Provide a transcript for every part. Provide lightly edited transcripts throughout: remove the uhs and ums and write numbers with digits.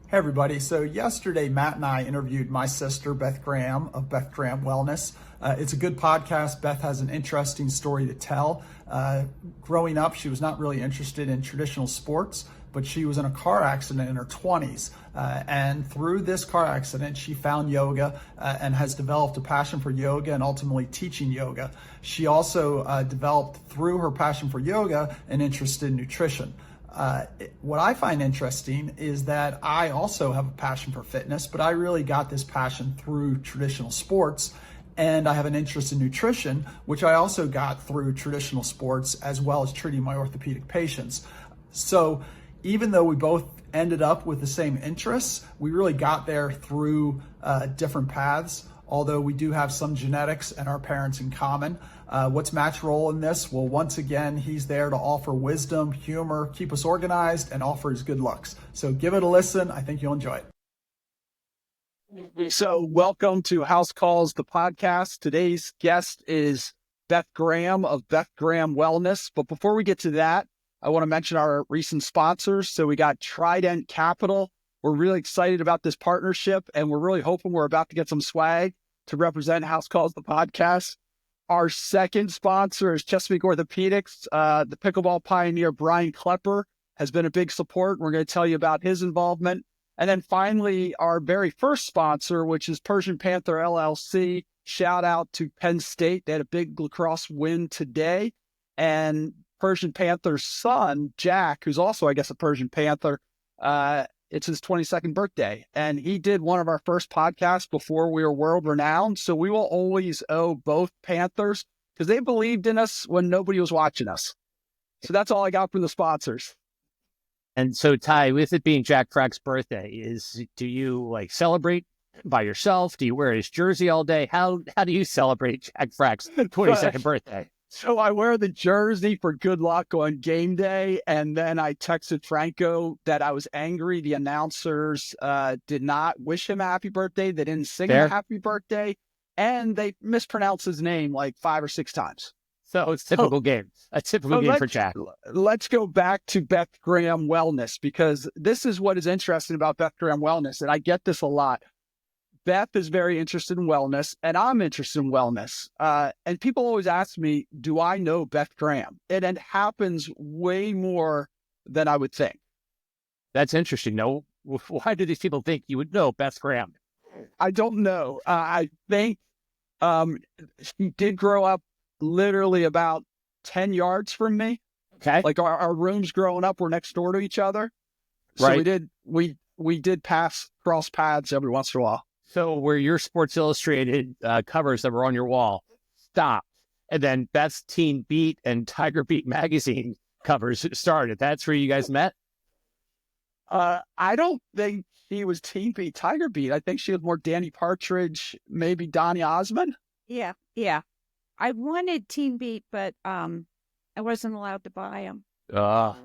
Hey everybody. So yesterday, Matt and I interviewed my sister, Beth Graham of Beth Graham Wellness. It's a good podcast. Beth has an interesting story to tell. Growing up, she was not really interested in traditional sports, but she was in a car accident in her 20s. And through this car accident, she found yoga and has developed a passion for yoga and ultimately teaching yoga. She also developed, through her passion for yoga, an interest in nutrition. What I find interesting is that I also have a passion for fitness, but I really got this passion through traditional sports. And I have an interest in nutrition, which I also got through traditional sports as well as treating my orthopedic patients. So even though we both ended up with the same interests, we really got there through different paths. Although we do have some genetics and our parents in common. What's Matt's role in this? Well, once again, he's there to offer wisdom, humor, keep us organized, and offer his good looks. So give it a listen. I think you'll enjoy it. So welcome to House Calls, the podcast. Today's guest is Beth Graham of Beth Graham Wellness. But before we get to that, I want to mention our recent sponsors. So we got Trident Capital. We're really excited about this partnership, and we're really hoping we're about to get some swag to represent House Calls, the podcast. Our second sponsor is Chesapeake Orthopedics. The pickleball pioneer, Brian Klepper, has been a big support. We're going to tell you about his involvement. And then finally, our very first sponsor, which is Persian Panther LLC. Shout out to Penn State. They had a big lacrosse win today. And Persian Panther's son, Jack, who's also, I guess, a Persian Panther, it's his 22nd birthday, and he did one of our first podcasts before we were world renowned. So we will always owe both Panthers because they believed in us when nobody was watching us. So that's all I got from the sponsors. And so, Ty, with it being Jack Frack's birthday, do you celebrate by yourself? Do you wear his jersey all day? How do you celebrate Jack Frack's 22nd birthday? So I wear the jersey for good luck on game day, and then I texted Franco that I was angry. The announcers did not wish him a happy birthday. They didn't sing him a happy birthday, and they mispronounced his name like 5 or 6 times. So it's a typical game for Jack. Let's go back to Beth Graham Wellness, because this is what is interesting about Beth Graham Wellness, and I get this a lot. Beth is very interested in wellness, and I'm interested in wellness. And people always ask me, do I know Beth Graham? And it happens way more than I would think. That's interesting. No, why do these people think you would know Beth Graham? I don't know. I think she did grow up literally about 10 yards from me. Okay. Like our rooms growing up were next door to each other. So right. we did cross paths every once in a while. So where your Sports Illustrated covers that were on your wall stopped, and then Beth's Teen Beat and Tiger Beat magazine covers started. That's where you guys met? I don't think she was Teen Beat, Tiger Beat. I think she was more Danny Partridge, maybe Donny Osmond. Yeah. I wanted Teen Beat, but I wasn't allowed to buy them. All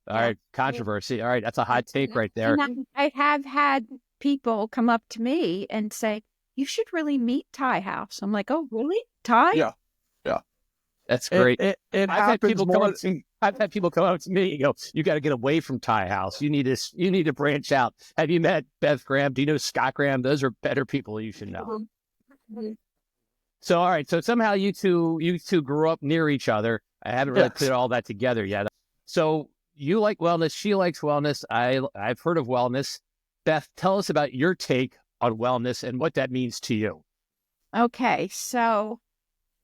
right, controversy. All right, that's a hot take right there. And I have had people come up to me and say, you should really meet Ty House. I'm like, oh, really? Ty? Yeah. That's great. I've had people come up to me and go, you got to get away from Ty House. You need to branch out. Have you met Beth Graham? Do you know Scott Graham? Those are better people you should know. Mm-hmm. So, all right. So somehow you two grew up near each other. I haven't really put all that together yet. So you like wellness. She likes wellness. I've heard of wellness. Beth, tell us about your take on wellness and what that means to you. Okay. So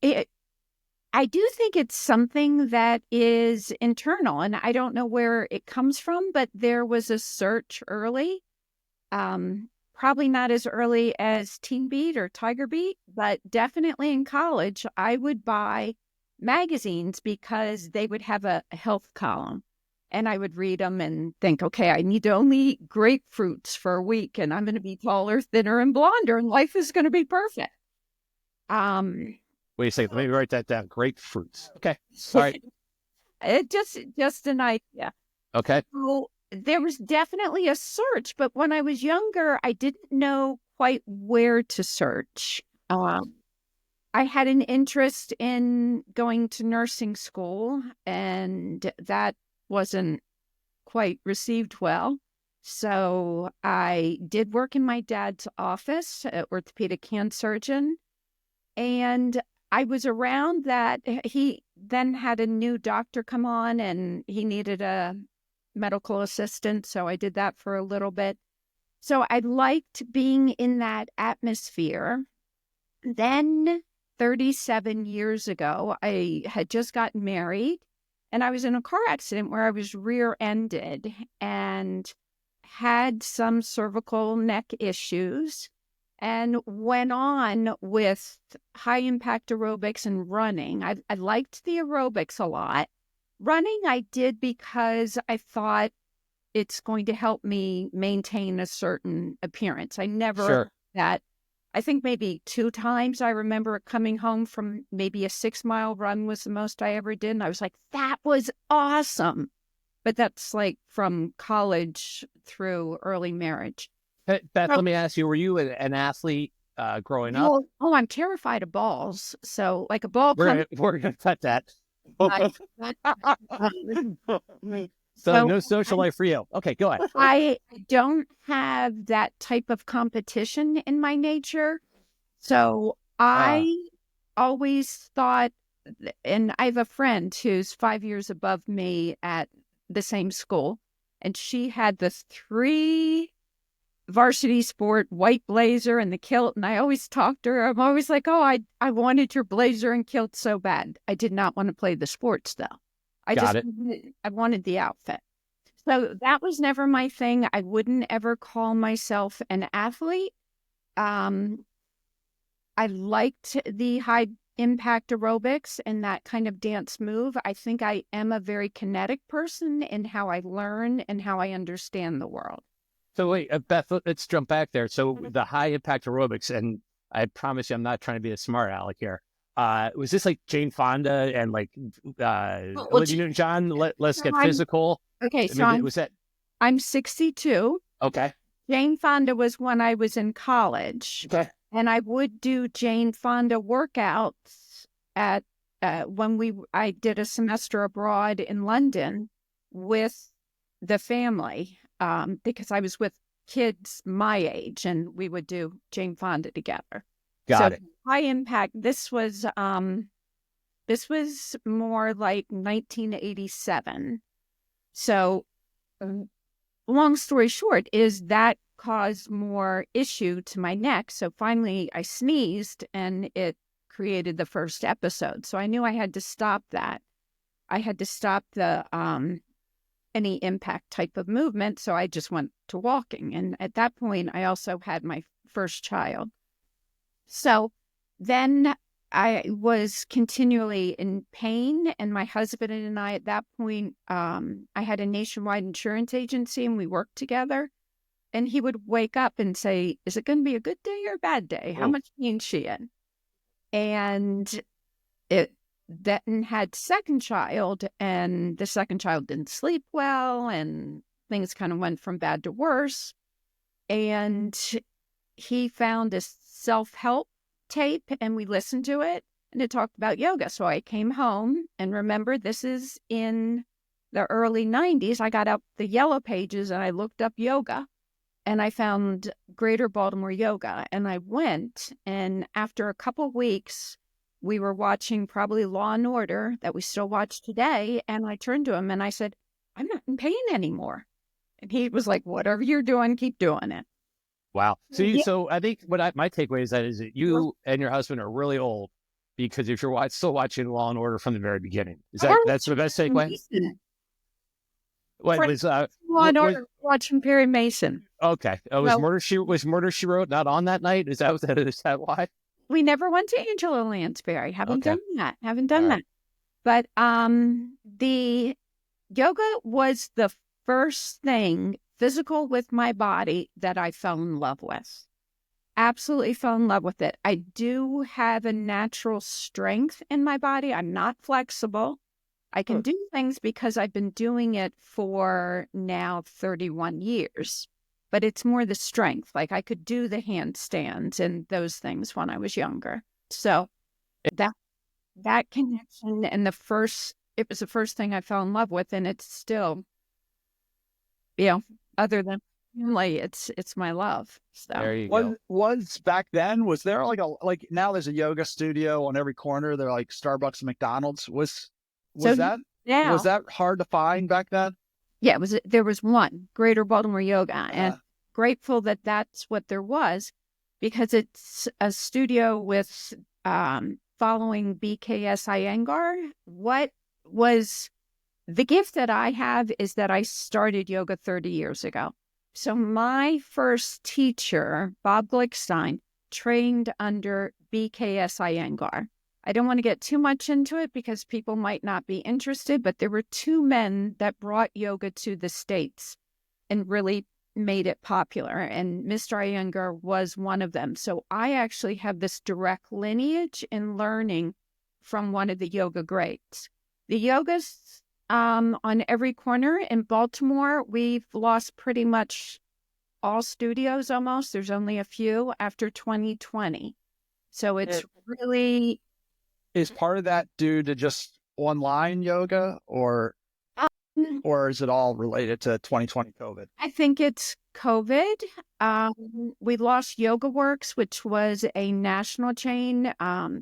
I do think it's something that is internal, and I don't know where it comes from, but there was a search early, probably not as early as Teen Beat or Tiger Beat, but definitely in college, I would buy magazines because they would have a health column, and I would read them and think, okay, I need to only eat grapefruits for a week, and I'm going to be taller, thinner, and blonder, and life is going to be perfect. Wait a second. Let me write that down. Grapefruits. Okay. All right. It just an idea. Okay. So there was definitely a search, but when I was younger, I didn't know quite where to search. I had an interest in going to nursing school, and that wasn't quite received well. So I did work in my dad's office, an orthopedic hand surgeon, and I was around that. He then had a new doctor come on and he needed a medical assistant. So I did that for a little bit. So I liked being in that atmosphere. Then 37 years ago, I had just gotten married and I was in a car accident where I was rear-ended and had some cervical neck issues and went on with high impact aerobics and running. I liked the aerobics a lot. Running I did because I thought it's going to help me maintain a certain appearance. I never Sure. that. I think maybe 2 times I remember coming home from maybe a 6-mile run was the most I ever did. And I was like, that was awesome. But that's like from college through early marriage. Hey, Beth, Oh, let me ask you, were you an athlete growing up? I'm terrified of balls. So like a ball comes. We're gonna cut that. I, So so no social life for you. Okay, go ahead. I don't have that type of competition in my nature. So Uh, I always thought, and I have a friend who's 5 years above me at the same school, and she had the 3 varsity sport white blazer and the kilt. And I always talked to her. I'm always like, oh, I wanted your blazer and kilt so bad. I did not want to play the sports though. got it. I wanted the outfit. So that was never my thing. I wouldn't ever call myself an athlete. Um, I liked the high impact aerobics and that kind of dance move. I think I am a very kinetic person in how I learn and how I understand the world. So wait, Beth, let's jump back there. So the high impact aerobics, and I promise you, I'm not trying to be a smart aleck here. Was this like Jane Fonda and like Well, Olivia Newton-John? Let's get I'm, physical. okay, I so mean, was that I'm 62. okay? Jane Fonda was when I was in college, Okay, and I would do Jane Fonda workouts at I did a semester abroad in London with the family because I was with kids my age, and we would do Jane Fonda together. So got it. high impact. This was more like 1987. So long story short is that caused more issue to my neck. So finally I sneezed and it created the first episode. So I knew I had to stop that. I had to stop the any impact type of movement. So I just went to walking. And at that point, I also had my first child. So then I was continually in pain. And my husband and I, at that point, I had a nationwide insurance agency and we worked together. And he would wake up and say, is it going to be a good day or a bad day? How Oh, much pain is she in? And it then had second child, and the second child didn't sleep well, and things kind of went from bad to worse. And he found a self-help tape, and we listened to it, and it talked about yoga. So I came home, and remember, this is in the early 90s. I got out the yellow pages, and I looked up yoga, and I found Greater Baltimore Yoga. And I went, and after a couple weeks, we were watching probably Law and Order that we still watch today. And I turned to him and I said, I'm not in pain anymore. And he was like, whatever you're doing, keep doing it. wow. So Yeah. so I think my takeaway is that you and your husband are really old because if you're still watching Law and Order from the very beginning, that's the best takeaway? What was Law and Order watching Perry Mason. okay? Well, Was Murder She Wrote not on that night? Is that why? we never went to Angela Lansbury. Haven't Okay, done that. Haven't all done right. that. But the yoga was the first thing physical with my body that I fell in love with. Absolutely fell in love with it. I do have a natural strength in my body. I'm not flexible. I can do things because I've been doing it for now 31 years, but it's more the strength. Like I could do the handstands and those things when I was younger. So that connection and it was the first thing I fell in love with. And it's still, other than Like it's my love. So There you go. Was back then, was there like now there's a yoga studio on every corner. They're like Starbucks and McDonald's. Was so that was now, that hard to find back then? yeah, there was one Greater Baltimore Yoga, and Uh, grateful that that's what there was, because it's a studio with following BKS Iyengar. What was the gift that I have is that I started yoga 30 years ago. So my first teacher, Bob Glickstein, trained under BKS Iyengar. I don't want to get too much into it because people might not be interested, but there were two men that brought yoga to the States and really made it popular. And Mr. Iyengar was one of them. So I actually have this direct lineage in learning from one of the yoga greats. The yogas on every corner in Baltimore, we've lost pretty much all studios almost. There's only a few after 2020. So it's really... Is part of that due to just online yoga, or is it all related to 2020 COVID? I think it's COVID. We lost Yoga Works, which was a national chain.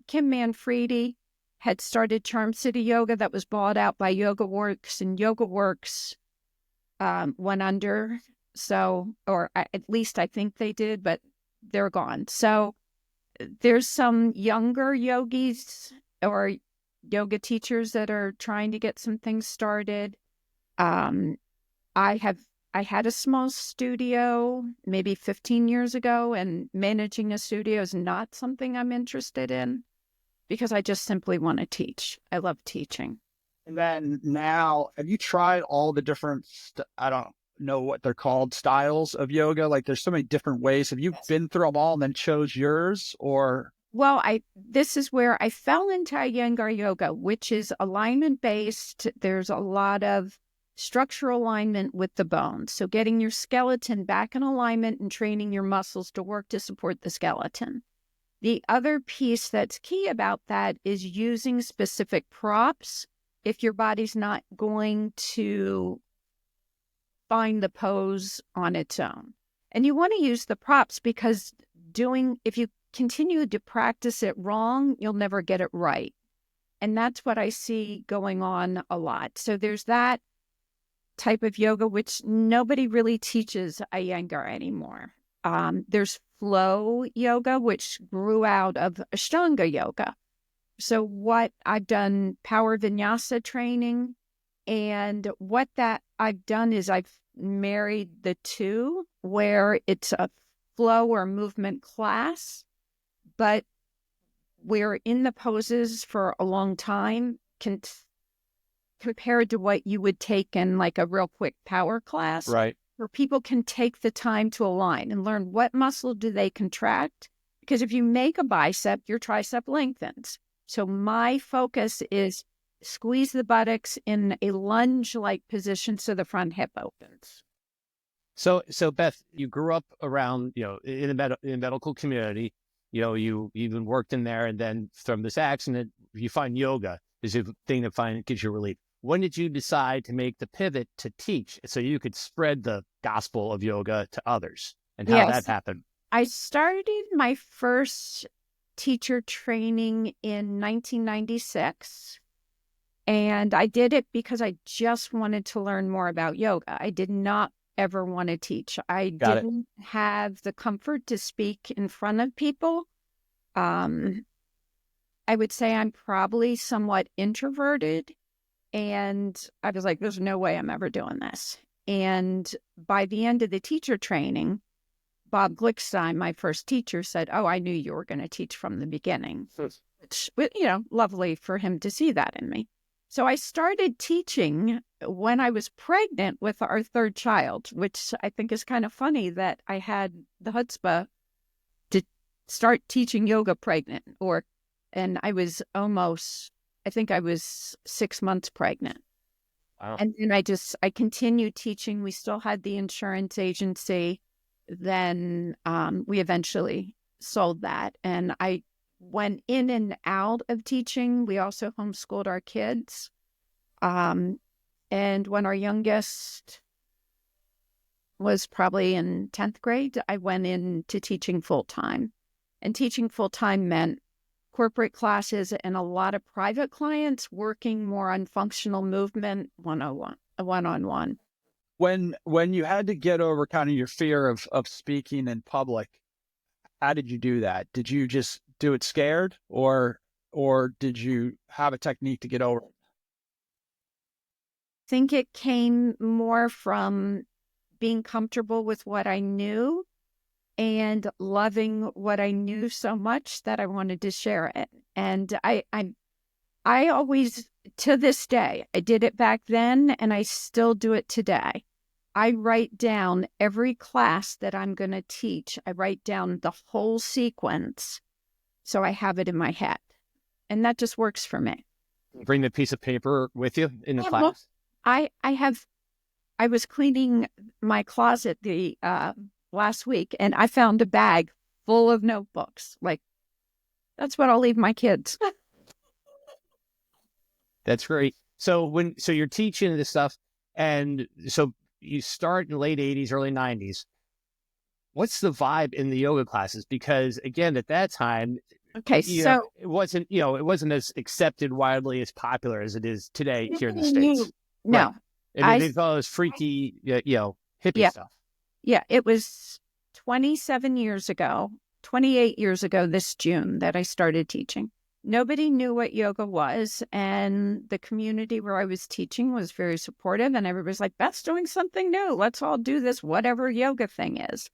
Kim Manfredi had started Charm City Yoga that was bought out by Yoga Works, and Yoga Works went under. So, at least I think they did, but they're gone. So there's some younger yogis or yoga teachers that are trying to get some things started. I had a small studio maybe 15 years ago, and managing a studio is not something I'm interested in because I just simply want to teach. I love teaching. And then now, have you tried all the different, I don't know what they're called, styles of yoga? Like there's so many different ways. Have you been through them all and then chose yours, or? Well, this is where I fell into Iyengar yoga, which is alignment based. There's a lot of structural alignment with the bones. So getting your skeleton back in alignment and training your muscles to work to support the skeleton. The other piece that's key about that is using specific props if your body's not going to find the pose on its own. And you want to use the props because if you continue to practice it wrong, you'll never get it right. And that's what I see going on a lot. So there's that type of yoga, which nobody really teaches Iyengar anymore. There's flow yoga, which grew out of Ashtanga yoga. So what I've done, power vinyasa training, and what that I've done is I've married the two, where it's a flow or movement class, but we're in the poses for a long time, compared to what you would take in like a real quick power class. Right. Where people can take the time to align and learn what muscle do they contract. Because if you make a bicep, your tricep lengthens. So my focus is squeeze the buttocks in a lunge-like position so the front hip opens. So Beth, you grew up around, in the medical community. You even worked in there, and then from this accident, you find yoga is a thing that gives you relief. When did you decide to make the pivot to teach so you could spread the gospel of yoga to others, and how that happened? I started my first teacher training in 1996. And I did it because I just wanted to learn more about yoga. I did not ever want to teach. I didn't have the comfort to speak in front of people. I would say I'm probably somewhat introverted. And I was like, there's no way I'm ever doing this. And by the end of the teacher training, Bob Glickstein, my first teacher, said, "Oh, I knew you were going to teach from the beginning." Which, lovely for him to see that in me. So I started teaching when I was pregnant with our third child, which I think is kind of funny that I had the chutzpah to start teaching yoga pregnant, and I was I think I was 6 months pregnant. Wow. And then I continued teaching. We still had the insurance agency. Then we eventually sold that. And I went in and out of teaching. We also homeschooled our kids. And when our youngest was probably in 10th grade, I went into teaching full-time. And teaching full-time meant corporate classes and a lot of private clients working more on functional movement one-on-one. When you had to get over kind of your fear of speaking in public, how did you do that? Did you just do it scared, or did you have a technique to get over it? I think it came more from being comfortable with what I knew and loving what I knew so much that I wanted to share it. And I always, to this day, I did it back then and I still do it today. I write down every class that I'm going to teach. I write down the whole sequence so I have it in my head. And that just works for me. Bring the piece of paper with you in the class? Well, I was cleaning my closet the last week and I found a bag full of notebooks. Like, that's what I'll leave my kids. That's great. So you're teaching this stuff, and so you start in the late 80s, early 90s. What's the vibe in the yoga classes? Because again, at that time, okay, so it wasn't as accepted widely as popular as it is today here in the States. No. Right. And they call it freaky, hippie stuff. Yeah, it was 27 years ago, 28 years ago this June that I started teaching. Nobody knew what yoga was, and the community where I was teaching was very supportive, and everybody's like, Beth's doing something new. Let's all do this, whatever yoga thing is.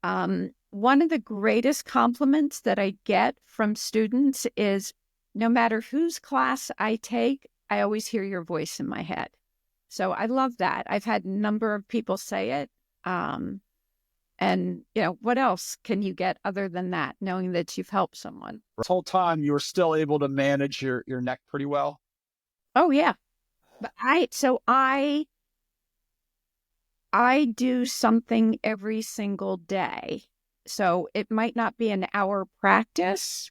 One of the greatest compliments that I get from students is, no matter whose class I take, I always hear your voice in my head. So I love that. I've had a number of people say it. And, what else can you get other than that, knowing that you've helped someone? This whole time you were still able to manage your neck pretty well? Oh, yeah. But I do something every single day. So it might not be an hour practice.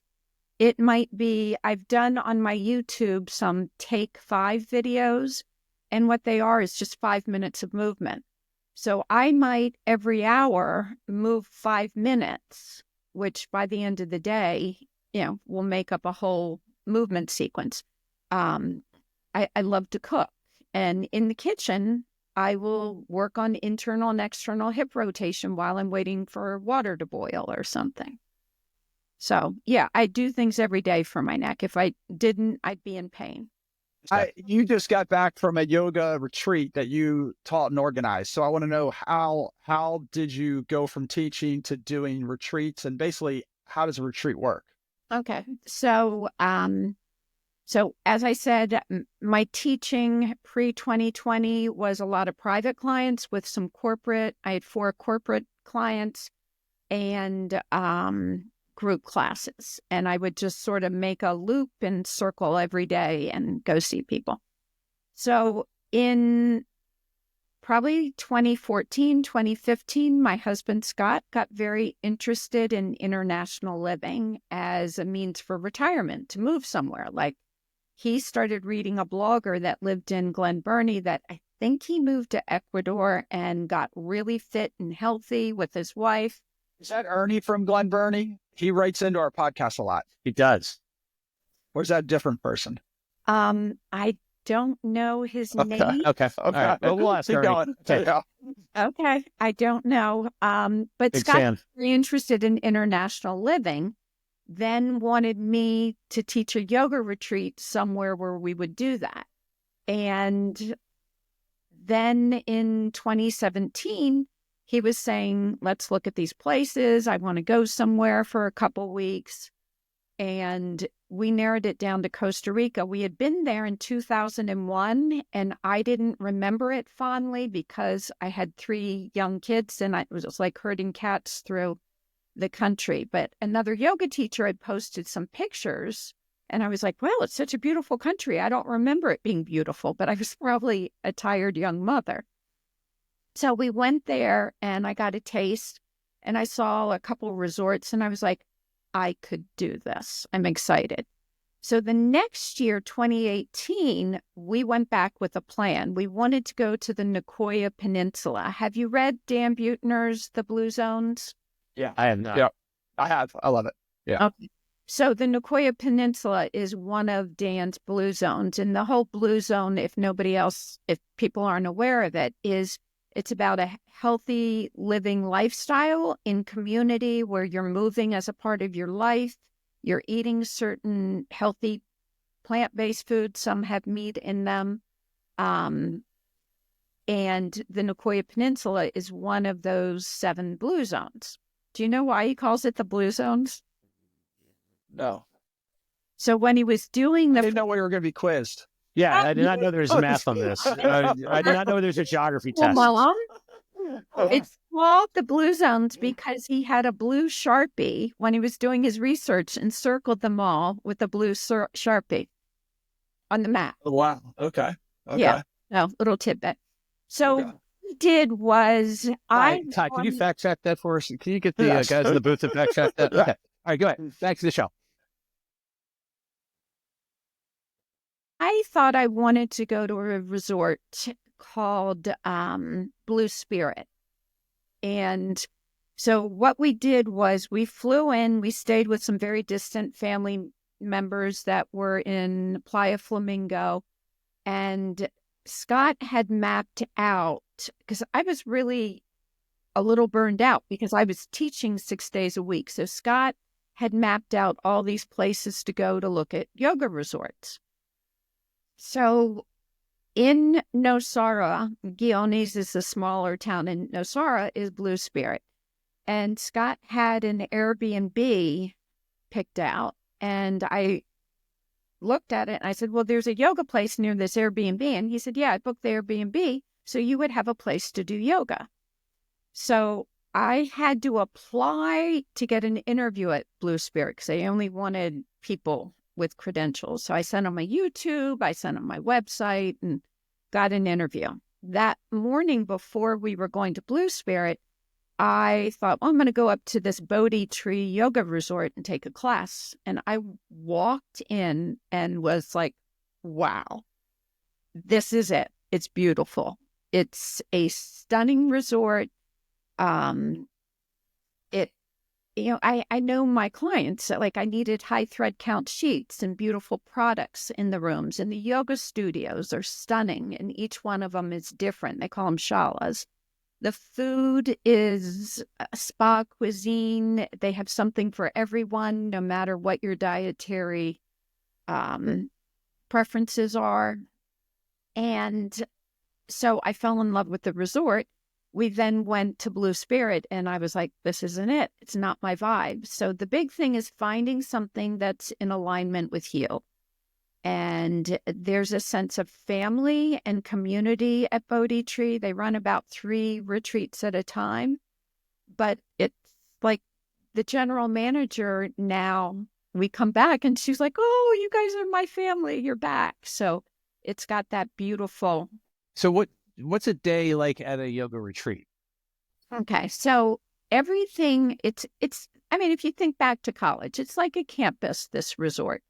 It might be, I've done on my YouTube some Take 5 videos, and what they are is just 5 minutes of movement. So I might every hour move 5 minutes, which by the end of the day, will make up a whole movement sequence. I love to cook, and in the kitchen, I will work on internal and external hip rotation while I'm waiting for water to boil or something. So yeah, I do things every day for my neck. If I didn't, I'd be in pain. You just got back from a yoga retreat that you taught and organized. So I want to know how did you go from teaching to doing retreats, and basically how does a retreat work? Okay. So, as I said, my teaching pre-2020 was a lot of private clients with some corporate. I had 4 corporate clients and group classes, and I would just sort of make a loop and circle every day and go see people. So in probably 2014, 2015, my husband Scott got very interested in international living as a means for retirement, to move somewhere. Like, he started reading a blogger that lived in Glen Burnie that I think he moved to Ecuador and got really fit and healthy with his wife. Is that Ernie from Glen Burnie? He writes into our podcast a lot. He does. Or is that a different person? I don't know his name. Okay. All right. Well, we'll ask Ernie. Going. Okay. Yeah. Okay. I don't know. But Big Scott's fan. very interested in international living, then wanted me to teach a yoga retreat somewhere where we would do that. And then in 2017, he was saying, let's look at these places. I want to go somewhere for a couple weeks. And we narrowed it down to Costa Rica. We had been there in 2001, and I didn't remember it fondly because I had 3 young kids, and it was like herding cats through the country. But another yoga teacher had posted some pictures, and I was like, well, it's such a beautiful country. I don't remember it being beautiful, but I was probably a tired young mother. So we went there, and I got a taste, and I saw a couple resorts, and I was like, I could do this. I'm excited. So the next year, 2018, we went back with a plan. We wanted to go to the Nicoya Peninsula. Have you read Dan Buettner's The Blue Zones? Yeah. I have not. Yeah. I have. I love it. Yeah. Okay. So the Nicoya Peninsula is one of Dan's blue zones. And the whole blue zone, if people aren't aware of it, it's about a healthy living lifestyle in community where you're moving as a part of your life. You're eating certain healthy plant-based foods. Some have meat in them. And the Nicoya Peninsula is one of those 7 blue zones. Do you know why he calls it the blue zones? No. So when he was doing I didn't know we were going to be quizzed. Yeah, I did not know there was math on this. I did not know there's a geography test. Mom, it's called the blue zones because he had a blue Sharpie when he was doing his research and circled them all with a blue Sharpie on the map. Wow. Okay. Yeah. No, little tidbit. So what he did was Ty, can you fact check that for us? Can you get the guys in the booth to fact check that? Okay. All right, go ahead. Back to the show. I thought I wanted to go to a resort called Blue Spirit. And so what we did was we flew in, we stayed with some very distant family members that were in Playa Flamingo. And Scott had mapped out, because I was really a little burned out because I was teaching 6 days a week. So Scott had mapped out all these places to go to look at yoga resorts. So in Nosara, Guiones is a smaller town, and Nosara is Blue Spirit. And Scott had an Airbnb picked out, and I looked at it and I said, well, there's a yoga place near this Airbnb. And he said, yeah, I booked the Airbnb, so you would have a place to do yoga. So I had to apply to get an interview at Blue Spirit because they only wanted people with credentials. So I sent them my YouTube, I sent them my website, and got an interview. That morning before we were going to Blue Spirit, I thought, well, I'm going to go up to this Bodhi Tree Yoga Resort and take a class. And I walked in and was like, wow, this is it. It's beautiful. It's a stunning resort. I know my clients, like I needed high thread count sheets and beautiful products in the rooms, and the yoga studios are stunning, and each one of them is different. They call them shalas. The food is spa cuisine. They have something for everyone, no matter what your dietary preferences are. And so I fell in love with the resort. We then went to Blue Spirit, and I was like, this isn't it. It's not my vibe. So the big thing is finding something that's in alignment with you. And there's a sense of family and community at Bodhi Tree. They run about 3 retreats at a time. But it's like the general manager now, we come back and she's like, oh, you guys are my family. You're back. So it's got that beautiful. So what's a day like at a yoga retreat? Okay. So everything, it's, I mean, if you think back to college, it's like a campus, this resort.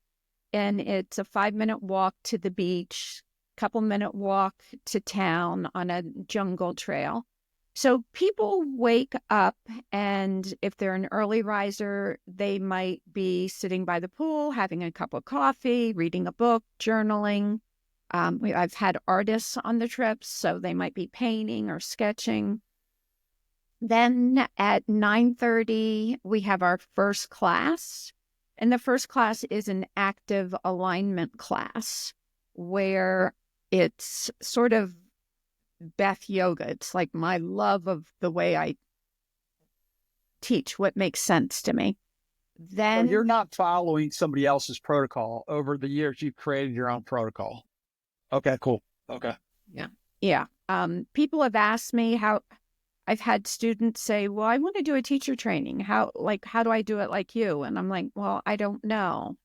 And it's a 5-minute walk to the beach, couple-minute walk to town on a jungle trail. So people wake up, and if they're an early riser, they might be sitting by the pool, having a cup of coffee, reading a book, journaling. I've had artists on the trips, so they might be painting or sketching. Then at 9:30, we have our first class. And the first class is an active alignment class where it's sort of Beth yoga. It's like my love of the way I teach, what makes sense to me. Then So you're not following somebody else's protocol. Over the years, you've created your own protocol. Okay, cool. Okay. Yeah. People have asked me how. I've had students say, well, I want to do a teacher training. How do I do it like you? And I'm like, well, I don't know.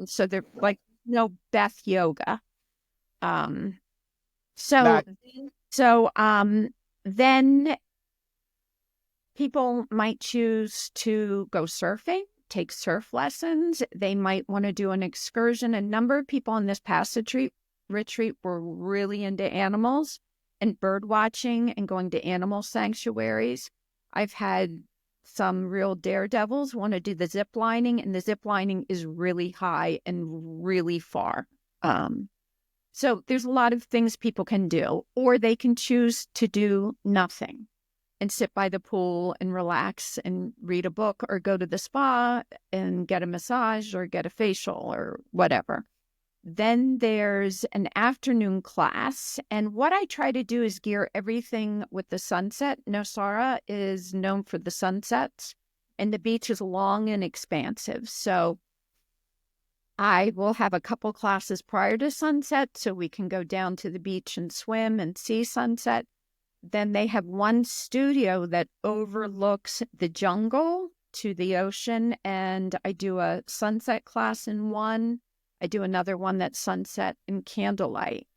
So they're like, no, Beth yoga. Then people might choose to go surfing, take surf lessons. They might want to do an excursion. A number of people on this past retreat were really into animals and bird watching and going to animal sanctuaries. I've had some real daredevils want to do the zip lining, and the zip lining is really high and really far. So there's a lot of things people can do, or they can choose to do nothing and sit by the pool and relax and read a book, or go to the spa and get a massage or get a facial or whatever. Then there's an afternoon class. And what I try to do is gear everything with the sunset. Nosara is known for the sunsets, and the beach is long and expansive. So I will have a couple classes prior to sunset so we can go down to the beach and swim and see sunset. Then they have one studio that overlooks the jungle to the ocean, and I do a sunset class in one. I do another one that's sunset and candlelight.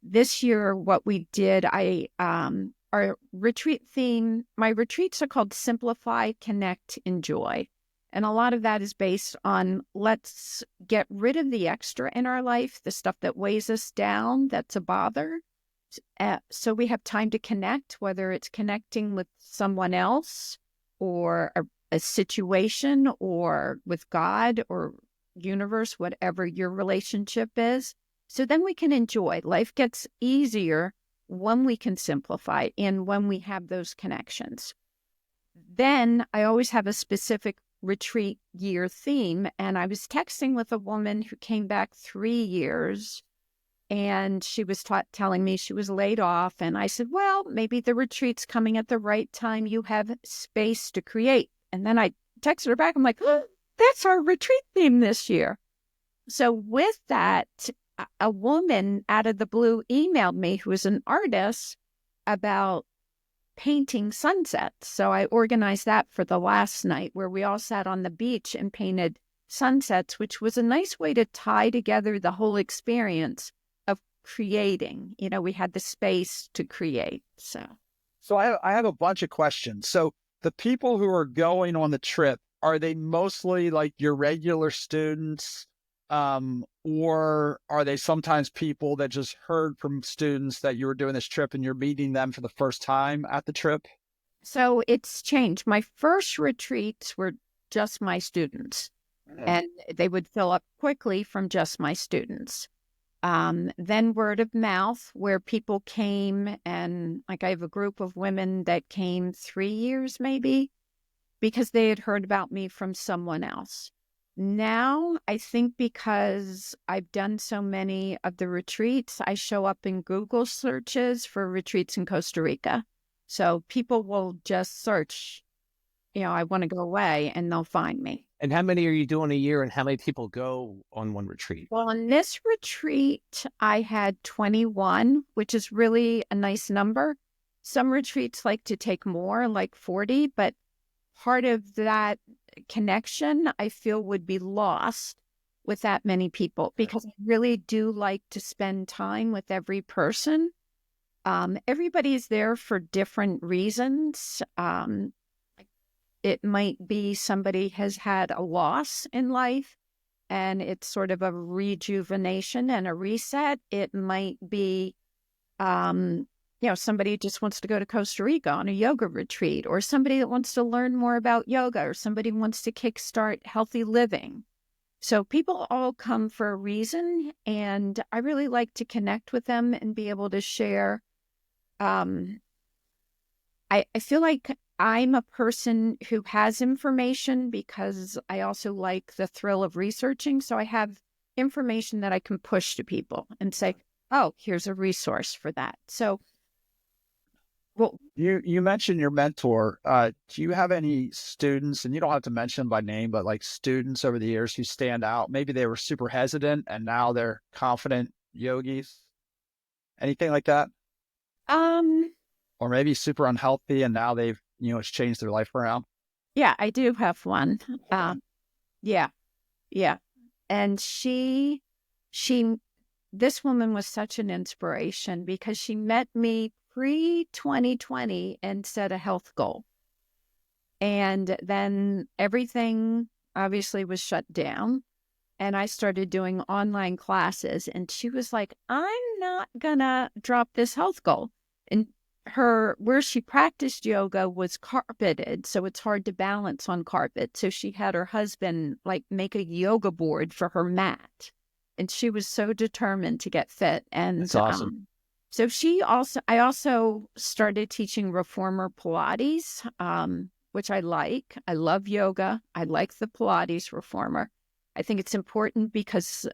This year, what we did, our retreat theme, my retreats are called Simplify, Connect, Enjoy. And a lot of that is based on, let's get rid of the extra in our life, the stuff that weighs us down, that's a bother. So we have time to connect, whether it's connecting with someone else or a situation, or with God or universe, whatever your relationship is. So then we can enjoy. Life gets easier when we can simplify and when we have those connections. Then I always have a specific retreat year theme. And I was texting with a woman who came back 3 years, and she was telling me she was laid off. And I said, well, maybe the retreat's coming at the right time. You have space to create. And then I texted her back. I'm like, oh, that's our retreat theme this year. So with that, a woman out of the blue emailed me, who is an artist, about painting sunsets. So I organized that for the last night, where we all sat on the beach and painted sunsets, which was a nice way to tie together the whole experience of creating. You know, we had the space to create. So I have a bunch of questions. So the people who are going on the trip, are they mostly like your regular students? Or are they sometimes people that just heard from students that you were doing this trip and you're meeting them for the first time at the trip? So it's changed. My first retreats were just my students, and they would fill up quickly from just my students. Then word of mouth, where people came, and like I have a group of women that came 3 years maybe, because they had heard about me from someone else. Now, I think because I've done so many of the retreats, I show up in Google searches for retreats in Costa Rica. So people will just search, you know, I want to go away, and they'll find me. And how many are you doing a year, and how many people go on one retreat? Well, on this retreat, I had 21, which is really a nice number. Some retreats like to take more, like 40, but part of that connection, I feel, would be lost with that many people, because I really do like to spend time with every person. Everybody's there for different reasons. It might be somebody has had a loss in life, and it's sort of a rejuvenation and a reset. It might be, somebody just wants to go to Costa Rica on a yoga retreat, or somebody that wants to learn more about yoga, or somebody wants to kickstart healthy living. So people all come for a reason, and I really like to connect with them and be able to share. I feel like I'm a person who has information, because I also like the thrill of researching. So I have information that I can push to people and say, oh, here's a resource for that. So, well, you mentioned your mentor. Do you have any students, and you don't have to mention them by name, but like students over the years who stand out? Maybe they were super hesitant and now they're confident yogis. Anything like that? Or maybe super unhealthy and now they've, it's changed their life around. Yeah, I do have one. Yeah. And this woman was such an inspiration, because she met me pre-2020 and set a health goal. And then everything obviously was shut down. And I started doing online classes. And she was like, I'm not gonna drop this health goal. And where she practiced yoga was carpeted, so it's hard to balance on carpet. So she had her husband like make a yoga board for her mat. And she was so determined to get fit. And That's awesome. so I also started teaching reformer Pilates, which I like. I love yoga. I like the Pilates reformer. I think it's important because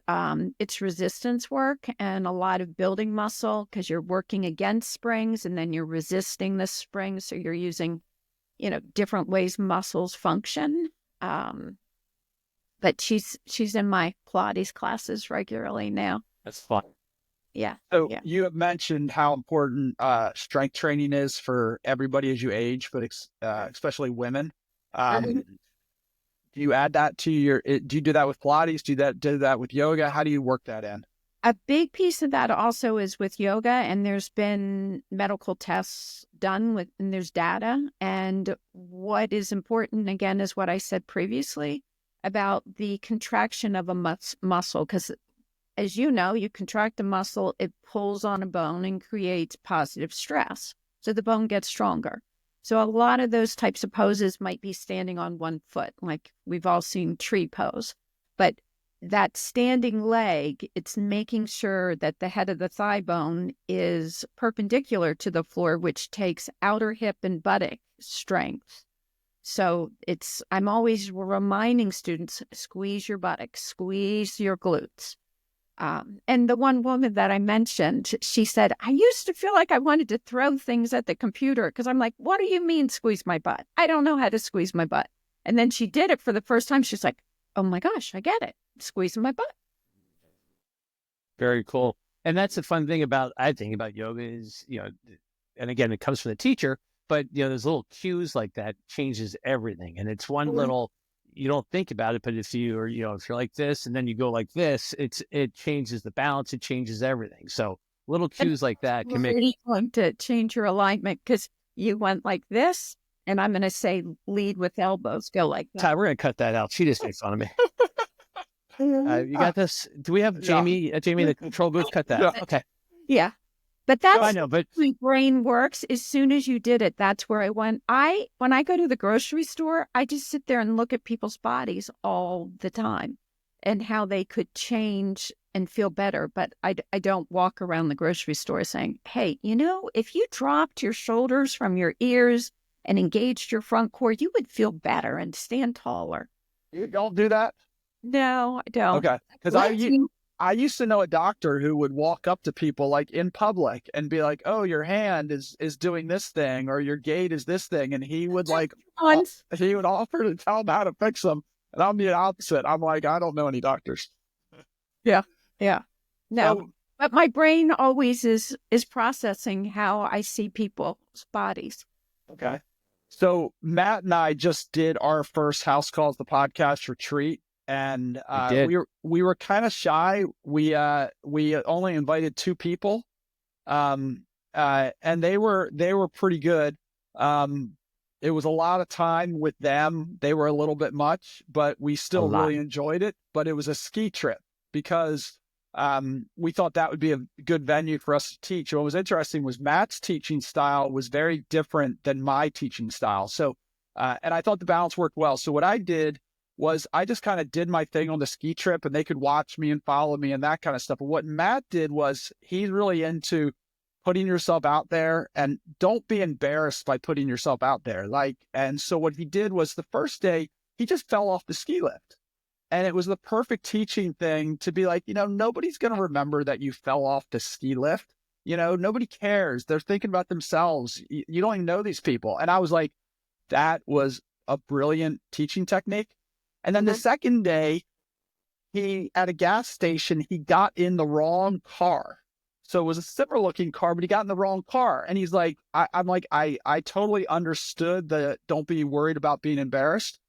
it's resistance work and a lot of building muscle because you're working against springs and then you're resisting the springs. So you're using, different ways muscles function. But she's in my Pilates classes regularly now. That's fun. Yeah. So yeah. you have mentioned how important strength training is for everybody as you age, but especially women. Do you add that to do you do that with Pilates? Do that with yoga? How do you work that in? A big piece of that also is with yoga, and there's been medical tests done and there's data. And what is important, again, is what I said previously about the contraction of a muscle. Because as you know, you contract a muscle, it pulls on a bone and creates positive stress. So the bone gets stronger. So a lot of those types of poses might be standing on one foot, like we've all seen tree pose. But that standing leg, it's making sure that the head of the thigh bone is perpendicular to the floor, which takes outer hip and buttock strength. So I'm always reminding students, squeeze your buttocks, squeeze your glutes. And the one woman that I mentioned, she said, I used to feel like I wanted to throw things at the computer because I'm like, what do you mean squeeze my butt? I don't know how to squeeze my butt. And then she did it for the first time. She's like, oh my gosh, I get it. Squeezing my butt. Very cool. And that's the fun thing I think about yoga is, and again, it comes from the teacher, but, there's little cues like that changes everything. And it's one little, you don't think about it, but if you're like this and then you go like this, it changes the balance, it changes everything. So little cues like that can make going to change your alignment because you went like this, and I'm going to say lead with elbows, go like that. Ty, we're going to cut that out. She just makes fun of me. You got this? Do we have Jamie? Jamie, in the control booth, cut that. Yeah. Okay. Yeah. But that's I know, but my brain works. As soon as you did it, that's where I went. When I go to the grocery store, I just sit there and look at people's bodies all the time and how they could change and feel better. But I don't walk around the grocery store saying, hey, if you dropped your shoulders from your ears and engaged your front core, you would feel better and stand taller. You don't do that? No, I don't. Okay. Because I used to know a doctor who would walk up to people like in public and be like, oh, your hand is doing this thing or your gait is this thing. And he would he would offer to tell them how to fix them. And I'm the opposite. I'm like, I don't know any doctors. Yeah. Yeah. No, but my brain always is processing how I see people's bodies. Okay. So Matt and I just did our first House Calls the Podcast retreat. And we were kind of shy. We only invited 2 people, and they were pretty good. It was a lot of time with them. They were a little bit much, but we still really enjoyed it. But it was a ski trip because we thought that would be a good venue for us to teach. What was interesting was Matt's teaching style was very different than my teaching style. So, and I thought the balance worked well. So what I did was I just kind of did my thing on the ski trip and they could watch me and follow me and that kind of stuff. But what Matt did was he's really into putting yourself out there and don't be embarrassed by putting yourself out there. And so what he did was the first day, he just fell off the ski lift. And it was the perfect teaching thing to be like, nobody's going to remember that you fell off the ski lift. Nobody cares. They're thinking about themselves. You don't even know these people. And I was like, that was a brilliant teaching technique. And then the second day, at a gas station, he got in the wrong car. So it was a similar looking car, but he got in the wrong car. And he's like, I'm like, I totally understood the don't be worried about being embarrassed.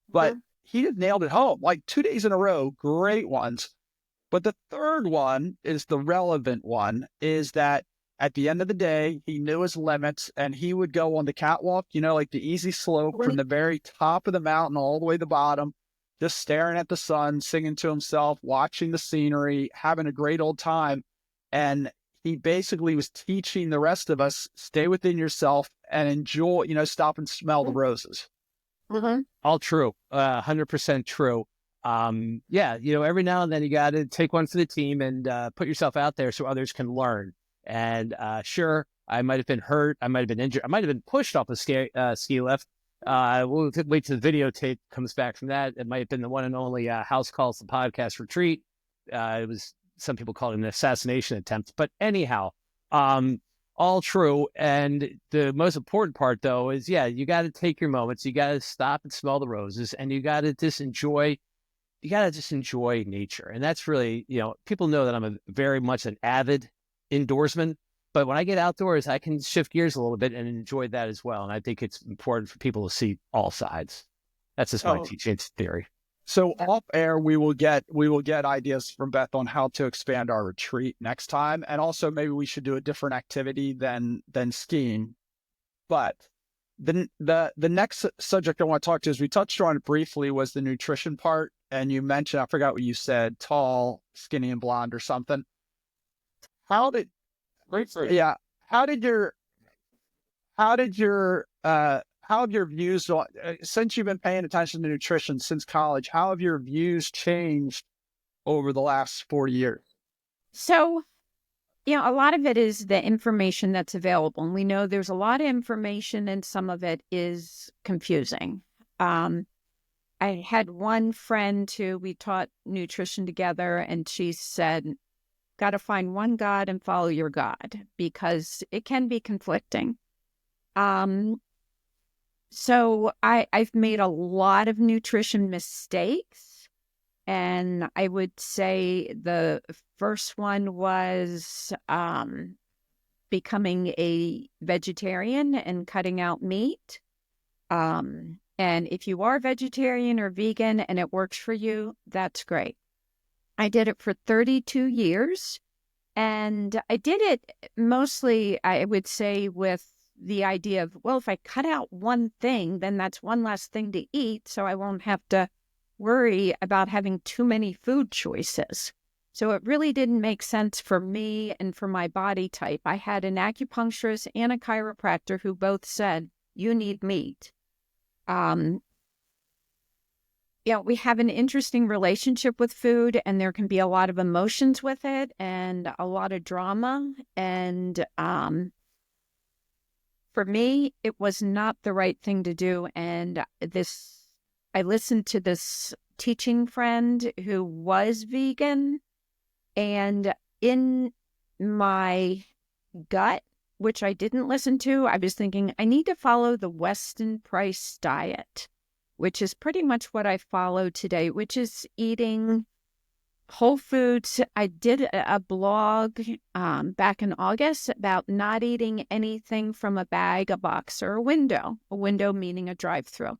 But he just nailed it home, like 2 days in a row, great ones. But the third one is the relevant one, is that at the end of the day, he knew his limits and he would go on the catwalk, like the easy slope from the very top of the mountain all the way to the bottom. just staring at the sun, singing to himself, watching the scenery, having a great old time. And he basically was teaching the rest of us, stay within yourself and enjoy, stop and smell the roses. Mm-hmm. All true. 100% true. Yeah, every now and then you got to take one for the team and put yourself out there so others can learn. And sure, I might have been hurt. I might have been injured. I might have been pushed off a ski lift. We'll wait till the videotape comes back from that. It might have been the one and only House Calls the Podcast retreat. It was, some people call it an assassination attempt. But anyhow, all true. And the most important part, though, is, you got to take your moments. You got to stop and smell the roses, and you got to just enjoy nature. And that's really, people know that I'm very much an avid indoorsman, but when I get outdoors, I can shift gears a little bit and enjoy that as well. And I think it's important for people to see all sides. That's just my teaching theory. So off air, we will get ideas from Beth on how to expand our retreat next time. And also maybe we should do a different activity than skiing. But the next subject I want to talk to, is we touched on it briefly, was the nutrition part. And you mentioned, I forgot what you said, tall, skinny, and blonde or something. How did your views on, since you've been paying attention to nutrition since college, how have your views changed over the last 4 years? So, a lot of it is the information that's available. And we know there's a lot of information and some of it is confusing. I had one friend who we taught nutrition together, and she said, got to find one God and follow your God, because it can be conflicting. So I've made a lot of nutrition mistakes, and I would say the first one was becoming a vegetarian and cutting out meat. And if you are vegetarian or vegan and it works for you, that's great. I did it for 32 years, and I did it mostly, I would say, with the idea of, well, if I cut out one thing, then that's one less thing to eat, so I won't have to worry about having too many food choices. So it really didn't make sense for me and for my body type. I had an acupuncturist and a chiropractor who both said, you need meat. We have an interesting relationship with food, and there can be a lot of emotions with it and a lot of drama. And for me, it was not the right thing to do. And I listened to this teaching friend who was vegan, and in my gut, which I didn't listen to, I was thinking, I need to follow the Weston Price diet, which is pretty much what I follow today, which is eating whole foods. I did a blog back in August about not eating anything from a bag, a box, or a window meaning a drive-through.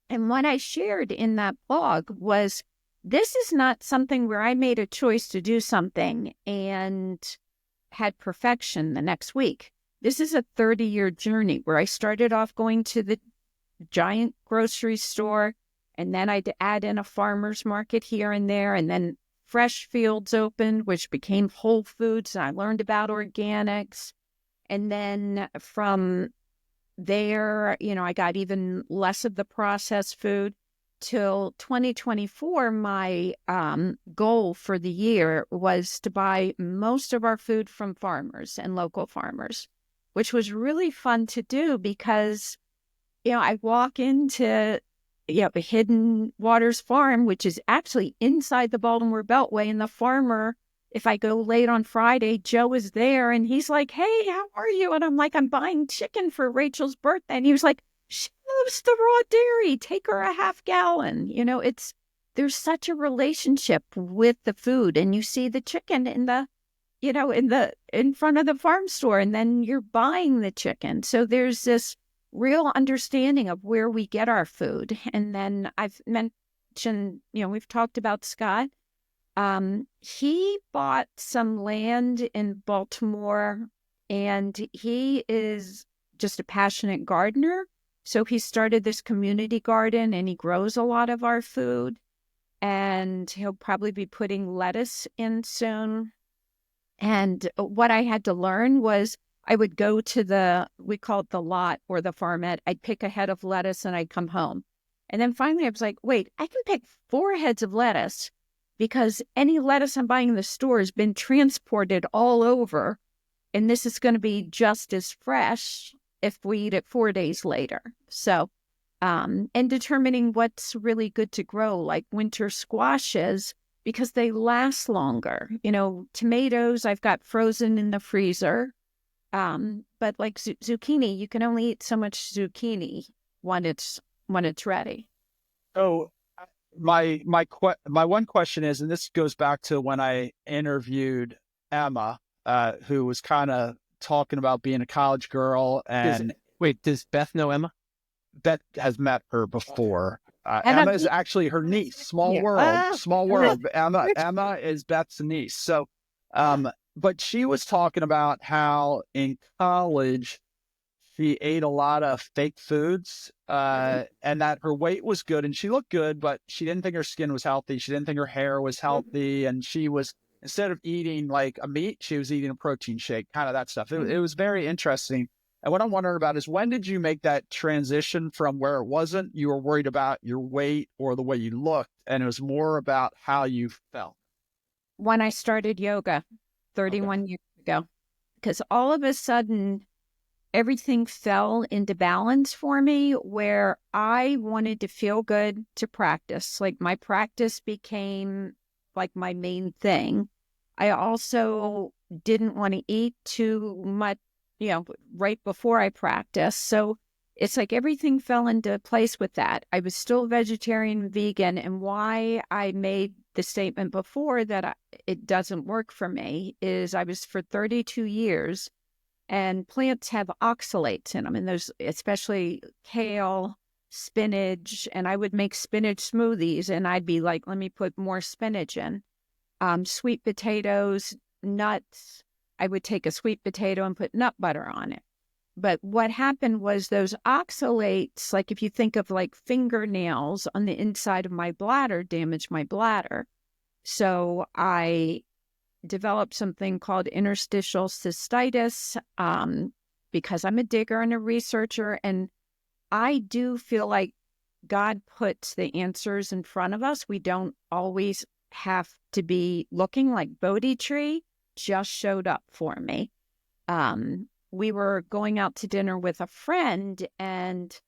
And what I shared in that blog was, this is not something where I made a choice to do something and had perfection the next week. This is a 30-year journey where I started off going to the giant grocery store, and then I'd add in a farmer's market here and there, and then Fresh Fields opened, which became Whole Foods, and I learned about organics. And then from there, I got even less of the processed food. Till 2024, my goal for the year was to buy most of our food from farmers and local farmers, which was really fun to do because, I walk into, Hidden Waters Farm, which is actually inside the Baltimore Beltway, and the farmer, if I go late on Friday, Joe is there, and he's like, hey, how are you? And I'm like, I'm buying chicken for Rachel's birthday. And he was like, she loves the raw dairy. Take her a half gallon. There's such a relationship with the food, and you see the chicken in front of the farm store, and then you're buying the chicken. So there's this real understanding of where we get our food. And then I've mentioned, we've talked about Scott. He bought some land in Baltimore, and he is just a passionate gardener. So he started this community garden and he grows a lot of our food. And he'll probably be putting lettuce in soon. And what I had to learn was I would go to we call it the lot or the farmette. I'd pick a head of lettuce and I'd come home. And then finally I was like, wait, I can pick 4 heads of lettuce because any lettuce I'm buying in the store has been transported all over. And this is going to be just as fresh if we eat it 4 days later. So, and determining what's really good to grow, like winter squashes, because they last longer. Tomatoes I've got frozen in the freezer. But like zucchini, you can only eat so much zucchini when it's ready. So my one question is, and this goes back to when I interviewed Emma, who was kind of talking about being a college girl. And does Beth know Emma? Beth has met her before. Emma is actually her niece. Small world. Emma is Beth's niece. So, but she was talking about how in college she ate a lot of fake foods, and that her weight was good and she looked good, but she didn't think her skin was healthy. She didn't think her hair was healthy, and she was, instead of eating like a meat, she was eating a protein shake, kind of that stuff. It was very interesting. And what I'm wondering about is, when did you make that transition from where it wasn't you were worried about your weight or the way you looked, and it was more about how you felt? When I started yoga 31 years ago, because all of a sudden everything fell into balance for me where I wanted to feel good to practice. Like my practice became like my main thing. I also didn't want to eat too much, right before I practiced. So it's like everything fell into place with that. I was still vegetarian, vegan, and why I made the statement before that it doesn't work for me is I was for 32 years, and plants have oxalates in them, and those, especially kale, spinach, and I would make spinach smoothies, and I'd be like, let me put more spinach in. Sweet potatoes, nuts, I would take a sweet potato and put nut butter on it. But what happened was those oxalates, like if you think of like fingernails on the inside of my bladder, damaged my bladder. So I developed something called interstitial cystitis because I'm a digger and a researcher. And I do feel like God puts the answers in front of us. We don't always have to be looking. Like Bodhi tree just showed up for me. We were going out to dinner with a friend, and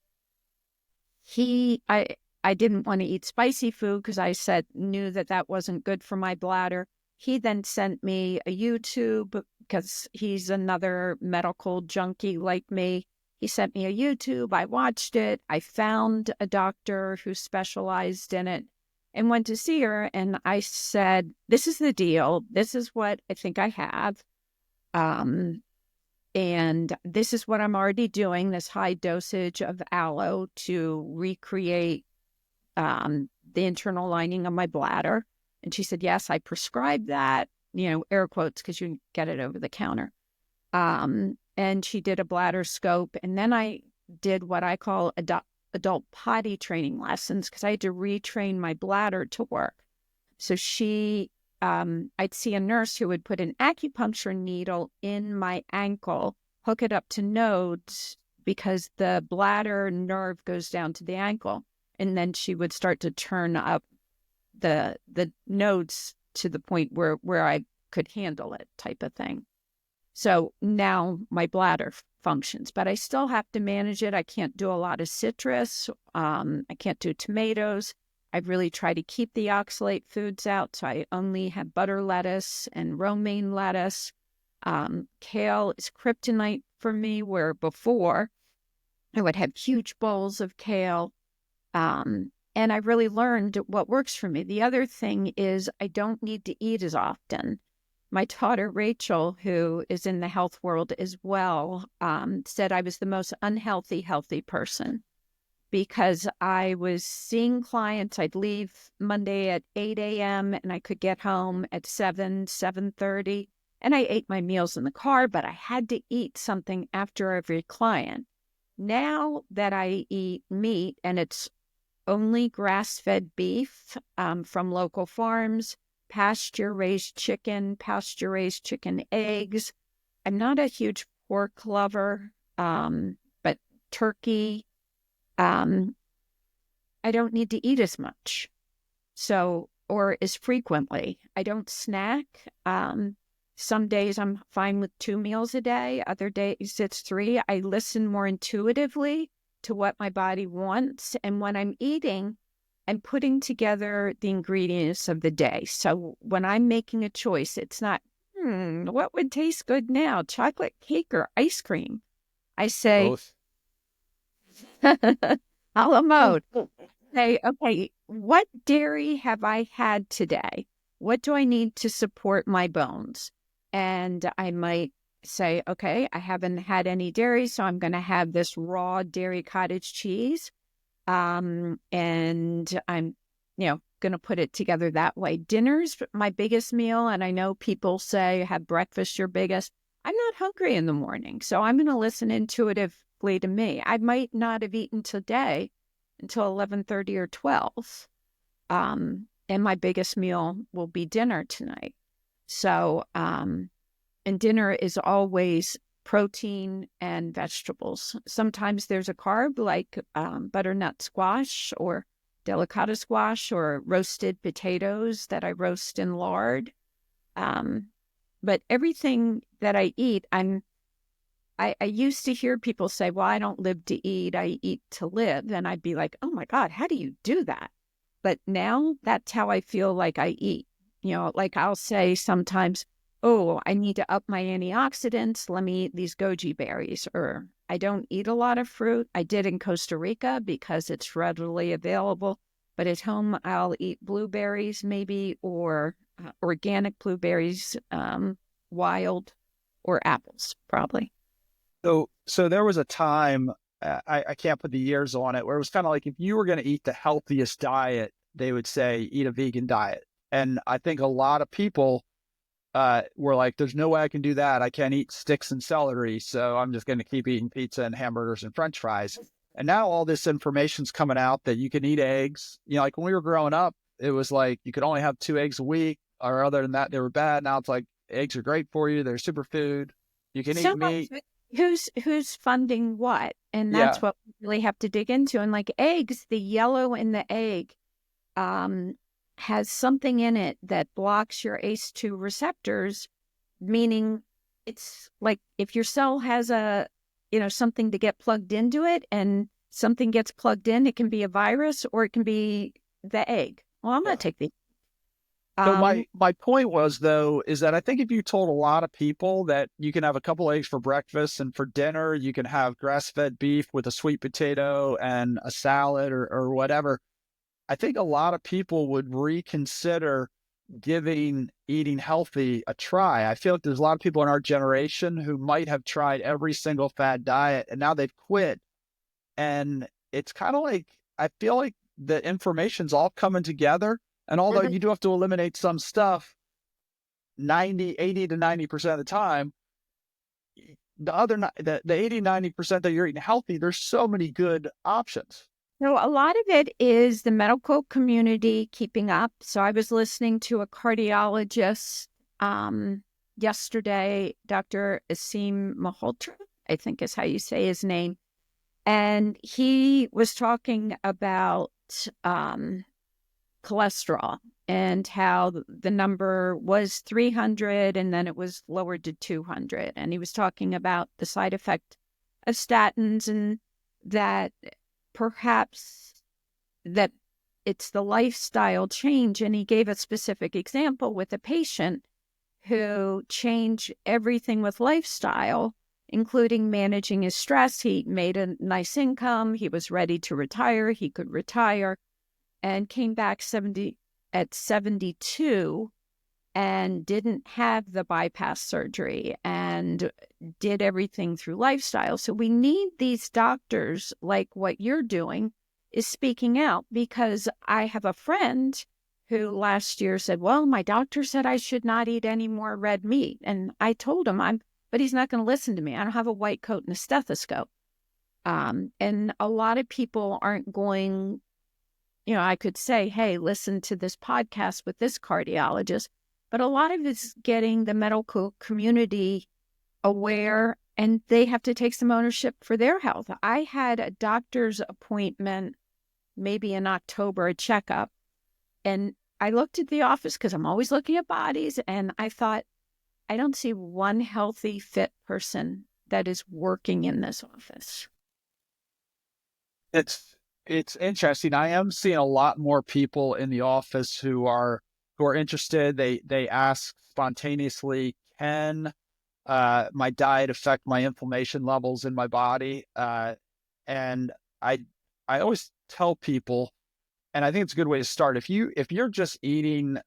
I didn't want to eat spicy food because I knew that wasn't good for my bladder. He then sent me a YouTube because he's another medical junkie like me. He sent me a YouTube. I watched it. I found a doctor who specialized in it and went to see her. And I said, this is the deal. This is what I think I have. And this is what I'm already doing, this high dosage of aloe to recreate the internal lining of my bladder. And she said, yes, I prescribed that, air quotes, because you can get it over the counter. And she did a bladder scope. And then I did what I call adult potty training lessons, because I had to retrain my bladder to work. So I'd see a nurse who would put an acupuncture needle in my ankle, hook it up to nodes, because the bladder nerve goes down to the ankle. And then she would start to turn up the nodes to the point where I could handle it, type of thing. So now my bladder functions, but I still have to manage it. I can't do a lot of citrus. I can't do tomatoes. I really try to keep the oxalate foods out. So I only have butter lettuce and romaine lettuce. Kale is kryptonite for me, where before I would have huge bowls of kale. And I really learned what works for me. The other thing is I don't need to eat as often. My daughter, Rachel, who is in the health world as well, said I was the most healthy person, because I was seeing clients. I'd leave Monday at 8 a.m. and I could get home at 7:30. And I ate my meals in the car, but I had to eat something after every client. Now that I eat meat, and it's only grass-fed beef from local farms, pasture-raised chicken eggs. I'm not a huge pork lover, but turkey, I don't need to eat as much. So, or as frequently. I don't snack. Some days I'm fine with 2 meals a day. Other days it's 3. I listen more intuitively to what my body wants. And when I'm eating, I'm putting together the ingredients of the day. So when I'm making a choice, it's not, what would taste good now? Chocolate cake or ice cream? I say, Both. a la mode. Say, okay, what dairy have I had today? What do I need to support my bones? And I might say, okay, I haven't had any dairy, so I'm going to have this raw dairy cottage cheese. And I'm, going to put it together that way. Dinner's my biggest meal. And I know people say have breakfast your biggest. I'm not hungry in the morning, so I'm going to listen intuitively to me. I might not have eaten today until 11:30 or 12. And my biggest meal will be dinner tonight. So, and dinner is always protein and vegetables. Sometimes there's a carb like butternut squash or delicata squash or roasted potatoes that I roast in lard. But everything that I eat, I used to hear people say, well, I don't live to eat, I eat to live. And I'd be like, oh my God, how do you do that? But now that's how I feel like I eat. Like I'll say sometimes, oh, I need to up my antioxidants. Let me eat these goji berries. Or I don't eat a lot of fruit. I did in Costa Rica because it's readily available. But at home, I'll eat blueberries maybe, or organic blueberries, wild, or apples probably. So there was a time, I can't put the years on it, where it was kind of like if you were going to eat the healthiest diet, they would say eat a vegan diet. And I think a lot of people were like, there's no way I can do that. I can't eat sticks and celery, so I'm just going to keep eating pizza and hamburgers and French fries. And now all this information's coming out that you can eat eggs. Like when we were growing up, it was like you could only have 2 eggs a week, or other than that, they were bad. Now it's like eggs are great for you. They're superfood. You can eat meat. Who's funding what? And Yeah. that's what we really have to dig into. And like eggs, the yellow in the egg has something in it that blocks your ACE2 receptors, meaning it's like if your cell has something to get plugged into it and something gets plugged in, it can be a virus or it can be the egg. Well, I'm going to take the So my point was, though, is that I think if you told a lot of people that you can have a couple eggs for breakfast and for dinner, you can have grass-fed beef with a sweet potato and a salad or whatever, I think a lot of people would reconsider giving eating healthy a try. I feel like there's a lot of people in our generation who might have tried every single fad diet and now they've quit. And it's kind of like, I feel like the information's all coming together. And although you do have to eliminate some stuff 80 to 90% of the time, the 80, 90% that you're eating healthy, there's so many good options. So a lot of it is the medical community keeping up. So I was listening to a cardiologist yesterday, Dr. Asim Malhotra, I think is how you say his name. And he was talking about cholesterol and how the number was 300 and then it was lowered to 200. And he was talking about the side effect of statins and that perhaps that it's the lifestyle change. And he gave a specific example with a patient who changed everything with lifestyle, including managing his stress. He made a nice income. He was ready to retire. He could retire and came back 72 and didn't have the bypass surgery and did everything through lifestyle. So we need these doctors like what you're doing is speaking out, because I have a friend who last year said, well, my doctor said I should not eat any more red meat. And I told him but he's not going to listen to me. I don't have a white coat and a stethoscope. And a lot of people aren't going, I could say, hey, listen to this podcast with this cardiologist, but a lot of it's getting the medical community aware, and they have to take some ownership for their health. I had a doctor's appointment maybe in October, a checkup, and I looked at the office because I'm always looking at bodies, and I thought, I don't see one healthy, fit person that is working in this office. It's interesting. I am seeing a lot more people in the office who are interested. They ask spontaneously, can my diet affect my inflammation levels in my body? And I always tell people, and I think it's a good way to start. If you're just eating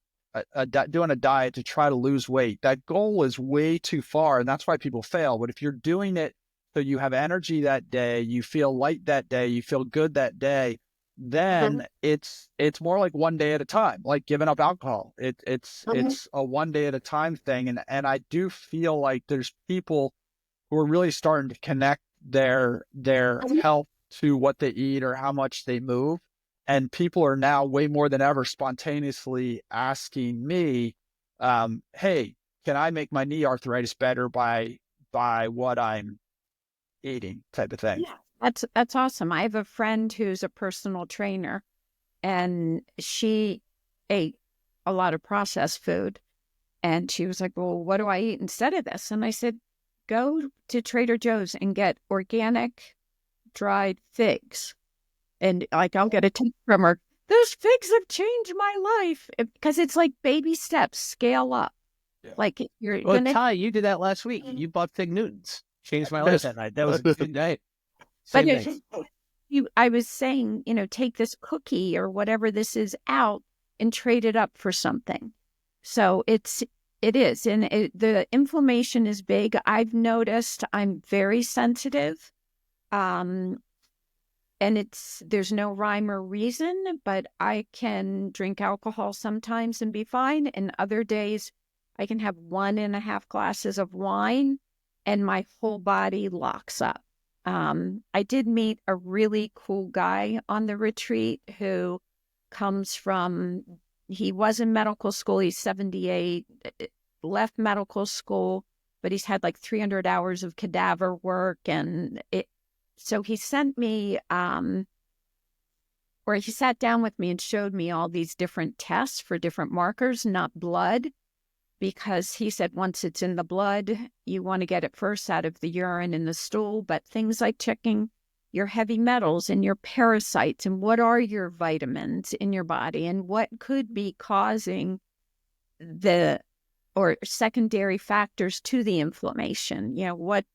doing a diet to try to lose weight, that goal is way too far, and that's why people fail. But if you're doing it so you have energy that day, you feel light that day, you feel good that day, then it's more like one day at a time, like giving up alcohol. It's a one day at a time thing, and I do feel like there's people who are really starting to connect their health to what they eat or how much they move. And people are now way more than ever spontaneously asking me, hey, can I make my knee arthritis better by what I'm eating, type of thing? Yeah, that's awesome. I have a friend who's a personal trainer, and she ate a lot of processed food. And she was like, well, what do I eat instead of this? And I said, go to Trader Joe's and get organic dried figs. And like, I'll get a tip from her. Those figs have changed my life, because it's like baby steps, scale up. Yeah. Like Well, Ty, you did that last week. You bought Fig Newtons. Changed my life that night. That was a good night. Same thing. I was saying, take this cookie or whatever this is out and trade it up for something. So it is. And the inflammation is big. I've noticed I'm very sensitive. And there's no rhyme or reason, but I can drink alcohol sometimes and be fine. And other days I can have 1.5 glasses of wine and my whole body locks up. I did meet a really cool guy on the retreat who comes from, he was in medical school. He's 78, left medical school, but he's had like 300 hours of cadaver work. And so he sent me, or he sat down with me and showed me all these different tests for different markers, not blood, because he said once it's in the blood, you want to get it first out of the urine and the stool. But things like checking your heavy metals and your parasites and what are your vitamins in your body and what could be causing or secondary factors to the inflammation.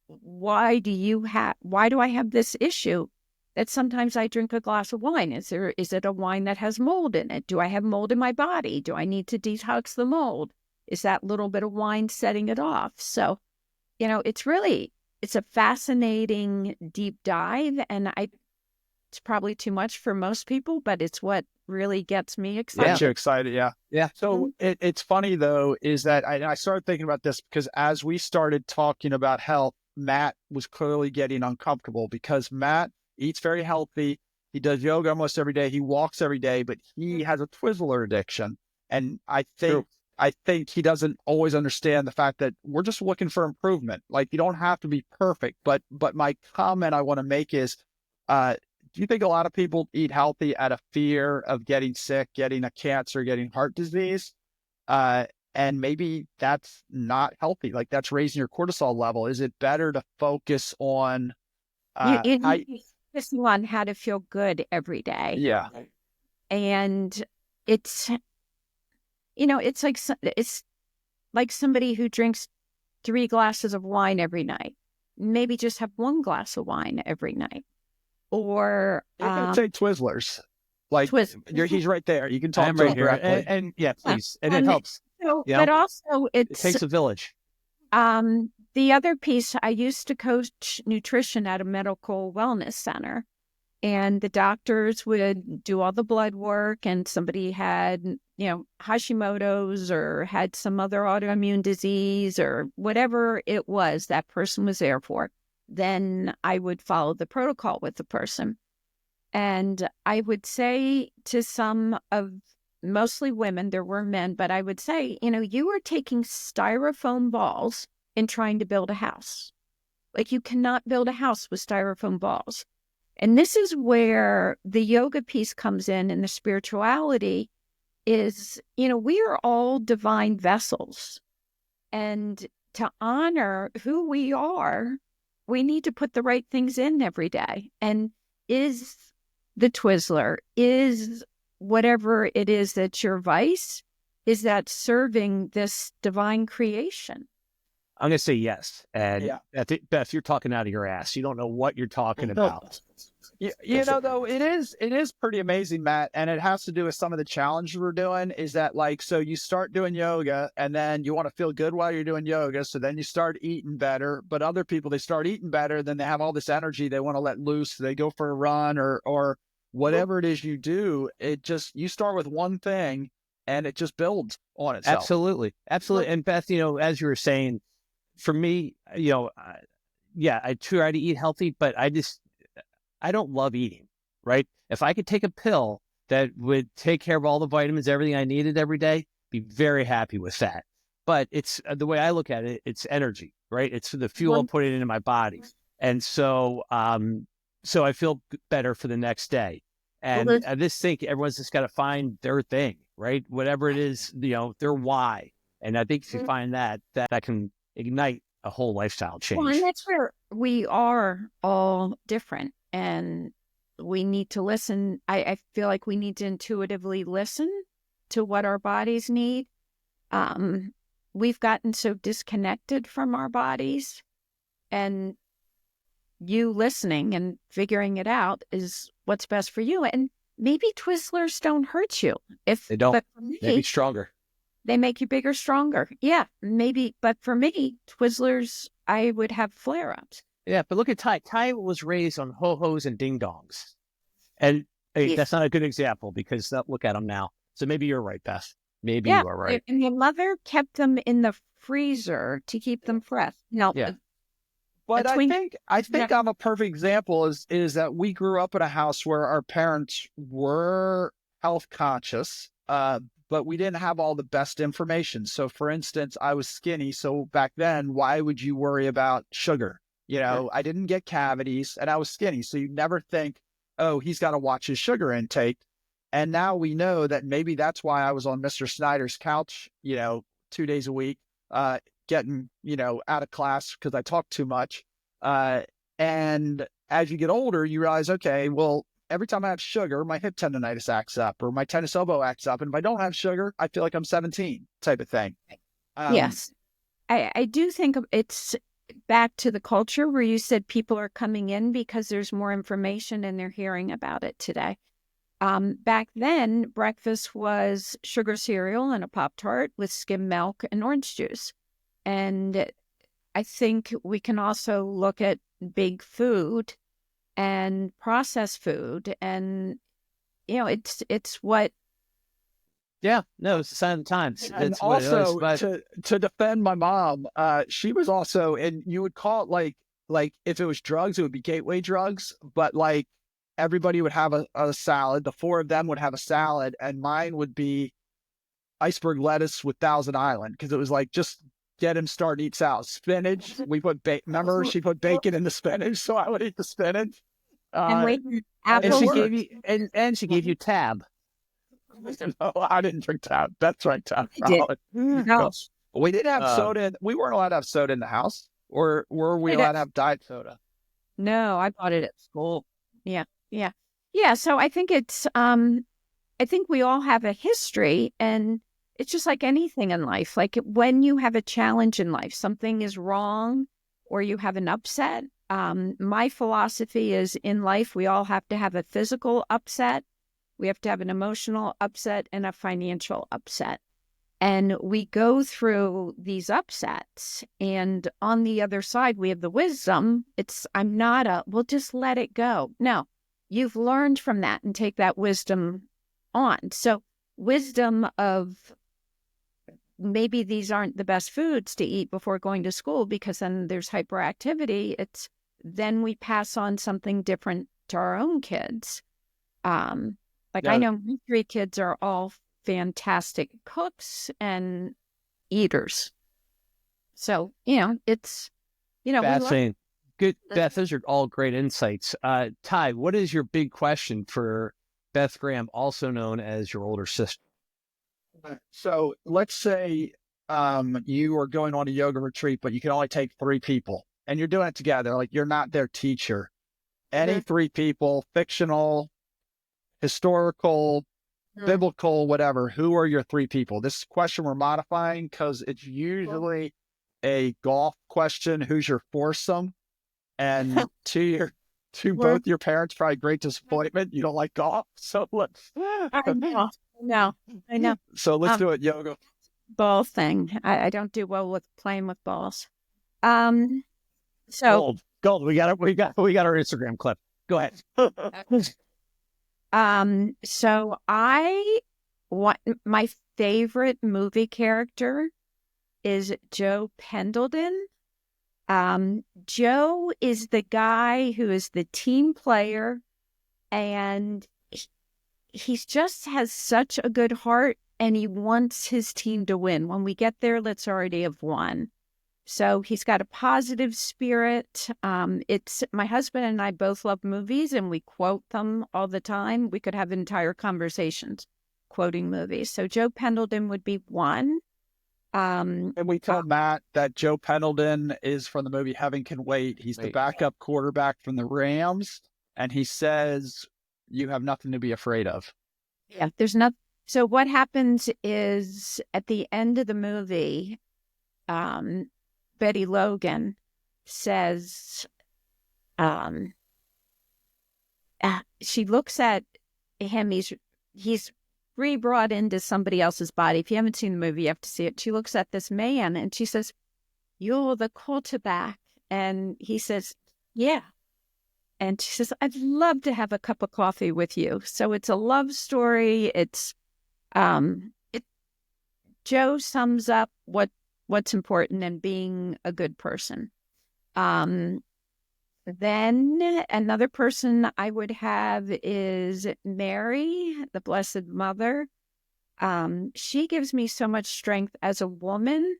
Why do I have this issue that sometimes I drink a glass of wine? Is it a wine that has mold in it? Do I have mold in my body? Do I need to detox the mold? Is that little bit of wine setting it off? So, it's a fascinating deep dive, and it's probably too much for most people, but it's what really gets me excited. Gets you excited, yeah. Yeah. So it's funny, though, is that I started thinking about this because as we started talking about health, Matt was clearly getting uncomfortable because Matt eats very healthy. He does yoga almost every day. He walks every day, but he has a Twizzler addiction. And I think he doesn't always understand the fact that we're just looking for improvement. Like, you don't have to be perfect. But my comment I want to make is, do you think a lot of people eat healthy out of fear of getting sick, getting a cancer, getting heart disease? And maybe that's not healthy. Like, that's raising your cortisol level. Is it better to focus on focusing on how to feel good every day? Yeah. And it's like somebody who drinks 3 glasses of wine every night. Maybe just have 1 glass of wine every night. Or you can say Twizzlers. Like, he's right there. You can talk to him directly. And yeah, please. And it helps. But also it takes a village. The other piece, I used to coach nutrition at a medical wellness center, and the doctors would do all the blood work, and somebody had, Hashimoto's or had some other autoimmune disease or whatever it was that person was there for. then I would follow the protocol with the person. And I would say to some of, mostly women, there were men, but I would say, you are taking styrofoam balls and trying to build a house. Like, you cannot build a house with styrofoam balls. And this is where the yoga piece comes in, and the spirituality is, we are all divine vessels. And to honor who we are, we need to put the right things in every day. And is the Twizzler, is whatever it is that's your vice, is that serving this divine creation? I'm going to say yes. And Yeah. Beth, you're talking out of your ass. You don't know what you're talking about. Though it is pretty amazing, Matt, and it has to do with some of the challenges we're doing. Is that like, so you start doing yoga and then you want to feel good while you're doing yoga, so then you start eating better. But other people, they start eating better, then they have all this energy they want to let loose. So they go for a run or whatever it is you do. It just, you start with one thing and it just builds on itself. Absolutely. And Beth, as you were saying, for me, I try to eat healthy, but I don't love eating, right? If I could take a pill that would take care of all the vitamins, everything I needed every day, be very happy with that. But it's the way I look at it, it's energy, right? It's the fuel I'm putting into my body. And so I feel better for the next day. And I just think everyone's just got to find their thing, right? Whatever it is, their why. And I think if you find that can ignite a whole lifestyle change. Well, and that's where we are all different, and we need to listen. I feel like we need to intuitively listen to what our bodies need. We've gotten so disconnected from our bodies, and you listening and figuring it out is what's best for you. And maybe Twizzlers don't hurt you. If they don't, but for me, maybe stronger. They make you bigger, stronger. Yeah, maybe. But for me, Twizzlers, I would have flare-ups. Yeah, but look at Ty. Ty was raised on ho-hos and ding-dongs. And that's not a good example because look at him now. So maybe you're right, Beth. Maybe you are right. And your mother kept them in the freezer to keep them fresh. No, yeah. But I think I'm a perfect example is that we grew up in a house where our parents were health conscious, but we didn't have all the best information. So for instance, I was skinny. So back then, why would you worry about sugar? I didn't get cavities and I was skinny. So you never think, oh, he's got to watch his sugar intake. And now we know that maybe that's why I was on Mr. Snyder's couch, 2 days a week, getting, out of class because I talk too much. And as you get older, you realize, okay, well, every time I have sugar, my hip tendonitis acts up or my tennis elbow acts up. And if I don't have sugar, I feel like I'm 17 type of thing. Yes. I do think it's back to the culture where you said people are coming in because there's more information and they're hearing about it today. Back then, breakfast was sugar cereal and a Pop-Tart with skim milk and orange juice. And I think we can also look at big food and processed food, and it's what. Yeah, no, it's a sign of the times. And it's also what it is, but... to defend my mom, she was also, and you would call it like if it was drugs, it would be gateway drugs, but like everybody would have a salad. The four of them would have a salad, and mine would be iceberg lettuce with Thousand Island because it was like just get him started eat salad. Spinach, we put remember she put bacon in the spinach, so I would eat the spinach. And she gave you and she gave you Tab. No, I didn't drink Tab. That's right, Tab. No. We didn't have soda. We weren't allowed to have soda in the house, or were we allowed to have diet soda? No, I bought it at school. Yeah. So I think it's I think we all have a history, and it's just like anything in life. Like when you have a challenge in life, something is wrong or you have an upset. My philosophy is in life, we all have to have a physical upset. We have to have an emotional upset and a financial upset. And we go through these upsets. And on the other side, we have the wisdom. We'll just let it go. No, you've learned from that and take that wisdom on. So wisdom of maybe these aren't the best foods to eat before going to school because then there's hyperactivity. It's then we pass on something different to our own kids. Like Yeah. I know my 3 kids are all fantastic cooks and eaters. So, it's, we love Fascinating. Good, Beth. Those are all great insights. Ty, what is your big question for Beth Graham, also known as your older sister? So let's say you are going on a yoga retreat, but you can only take 3 people and you're doing it together. Like you're not their teacher. Any 3 people, fictional, historical, biblical, whatever. Who are your 3 people? This question we're modifying because it's usually a golf question. Who's your foursome? And to both your parents, probably great disappointment. You don't like golf, so let's. I know. So let's do it, yoga. Ball thing. I don't do well with playing with balls. So Gold. We got our Instagram clip. Go ahead. So my favorite movie character is Joe Pendleton. Joe is the guy who is the team player, and he's just has such a good heart, and he wants his team to win. When we get there, let's already have won. So he's got a positive spirit. It's my husband and I both love movies, and we quote them all the time. We could have entire conversations quoting movies. So Joe Pendleton would be one. And we tell Matt that Joe Pendleton is from the movie Heaven Can Wait. He's the backup quarterback from the Rams, and he says you have nothing to be afraid of. Yeah, there's not. So what happens is at the end of the movie, Betty Logan says, she looks at him. He's re-brought into somebody else's body. If you haven't seen the movie, you have to see it. She looks at this man and she says, "You're the quarterback." And he says, "Yeah." And she says, "I'd love to have a cup of coffee with you." So it's a love story. It's, Joe sums up what's important in being a good person. Then another person I would have is Mary, the Blessed Mother. She gives me so much strength as a woman,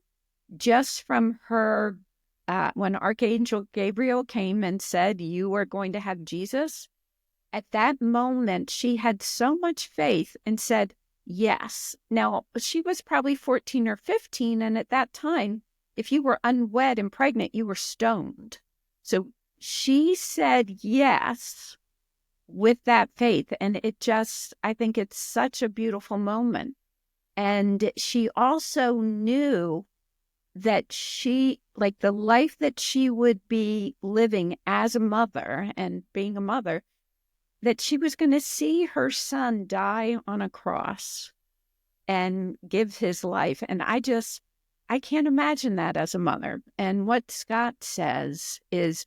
just from her, when Archangel Gabriel came and said, "You are going to have Jesus." At that moment, she had so much faith and said, yes. Now, she was probably 14 or 15, and at that time, if you were unwed and pregnant, you were stoned. So she said yes with that faith, and I think it's such a beautiful moment. And she also knew that the life that she would be living as a mother and being a mother, that she was going to see her son die on a cross and give his life. And I can't imagine that as a mother. And what Scott says is,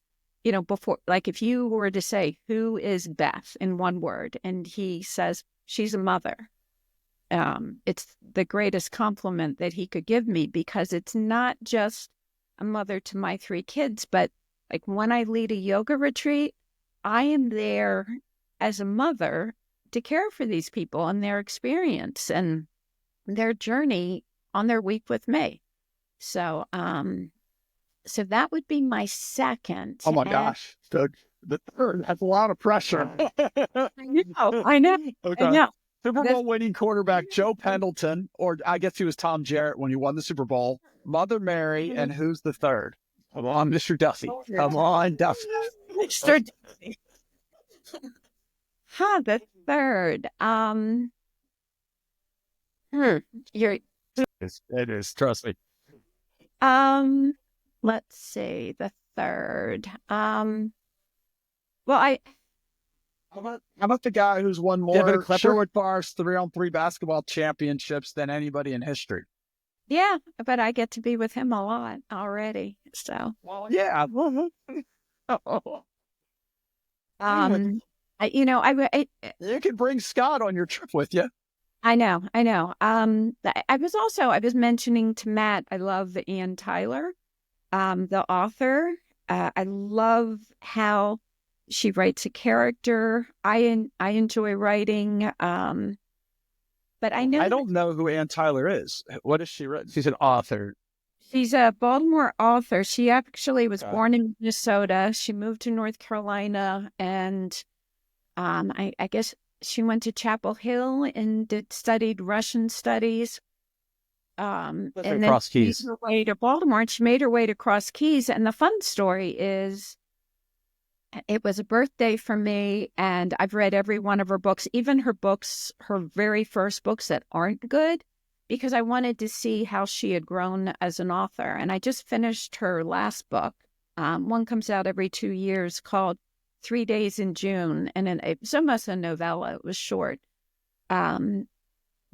before, like if you were to say, who is Beth in one word? And he says, she's a mother. It's the greatest compliment that he could give me, because it's not just a mother to my 3 kids, but like when I lead a yoga retreat, I am there as a mother to care for these people and their experience and their journey on their week with me. So, so that would be my second. Oh my gosh. So the third, that's a lot of pressure. I know. Okay. I know. Super Bowl winning quarterback Joe Pendleton, or I guess he was Tom Jarrett when he won the Super Bowl, Mother Mary, and who's the third? Come on, Mr. Duffy. Come on, Duffy. Mr. Duffy. The third. It is. Trust me. Let's see, the third. Well, How about the guy who's won more Sherwood Forest 3-on-3 basketball championships than anybody in history? Yeah, but I get to be with him a lot already. So, well, yeah. You could bring Scott on your trip with you. I know. I was mentioning to Matt, I love Ann Tyler, the author. I love how she writes a character. I enjoy writing, but I know I don't know who Ann Tyler is. What has she written? She's an author. she's a Baltimore author. She actually was Okay. born in Minnesota. She moved to North Carolina, and I guess she went to Chapel Hill and studied Russian studies. Lived And in then Cross she made Keys. her way to Baltimore, and she made her way to Cross Keys. And the fun story is, it was a birthday for me, and I've read every one of her books, even her books, her very first books that aren't good, because I wanted to see how she had grown as an author. And I just finished her last book. One comes out every 2 years, called 3 Days in June, and it was almost a novella. It was short.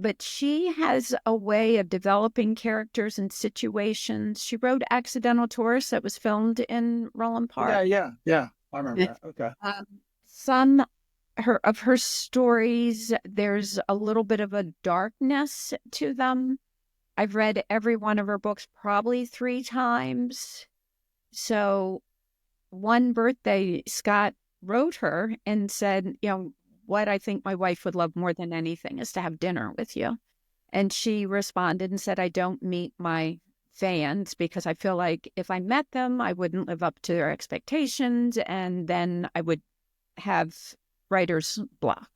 But she has a way of developing characters and situations. She wrote Accidental Tourist that was filmed in Roland Park. Yeah. I remember that. Okay. Some of her stories, there's a little bit of a darkness to them. I've read every one of her books probably 3 times. So one birthday, Scott wrote her and said, what I think my wife would love more than anything is to have dinner with you. And she responded and said, I don't meet my fans because I feel like if I met them, I wouldn't live up to their expectations, and then I would have writer's block.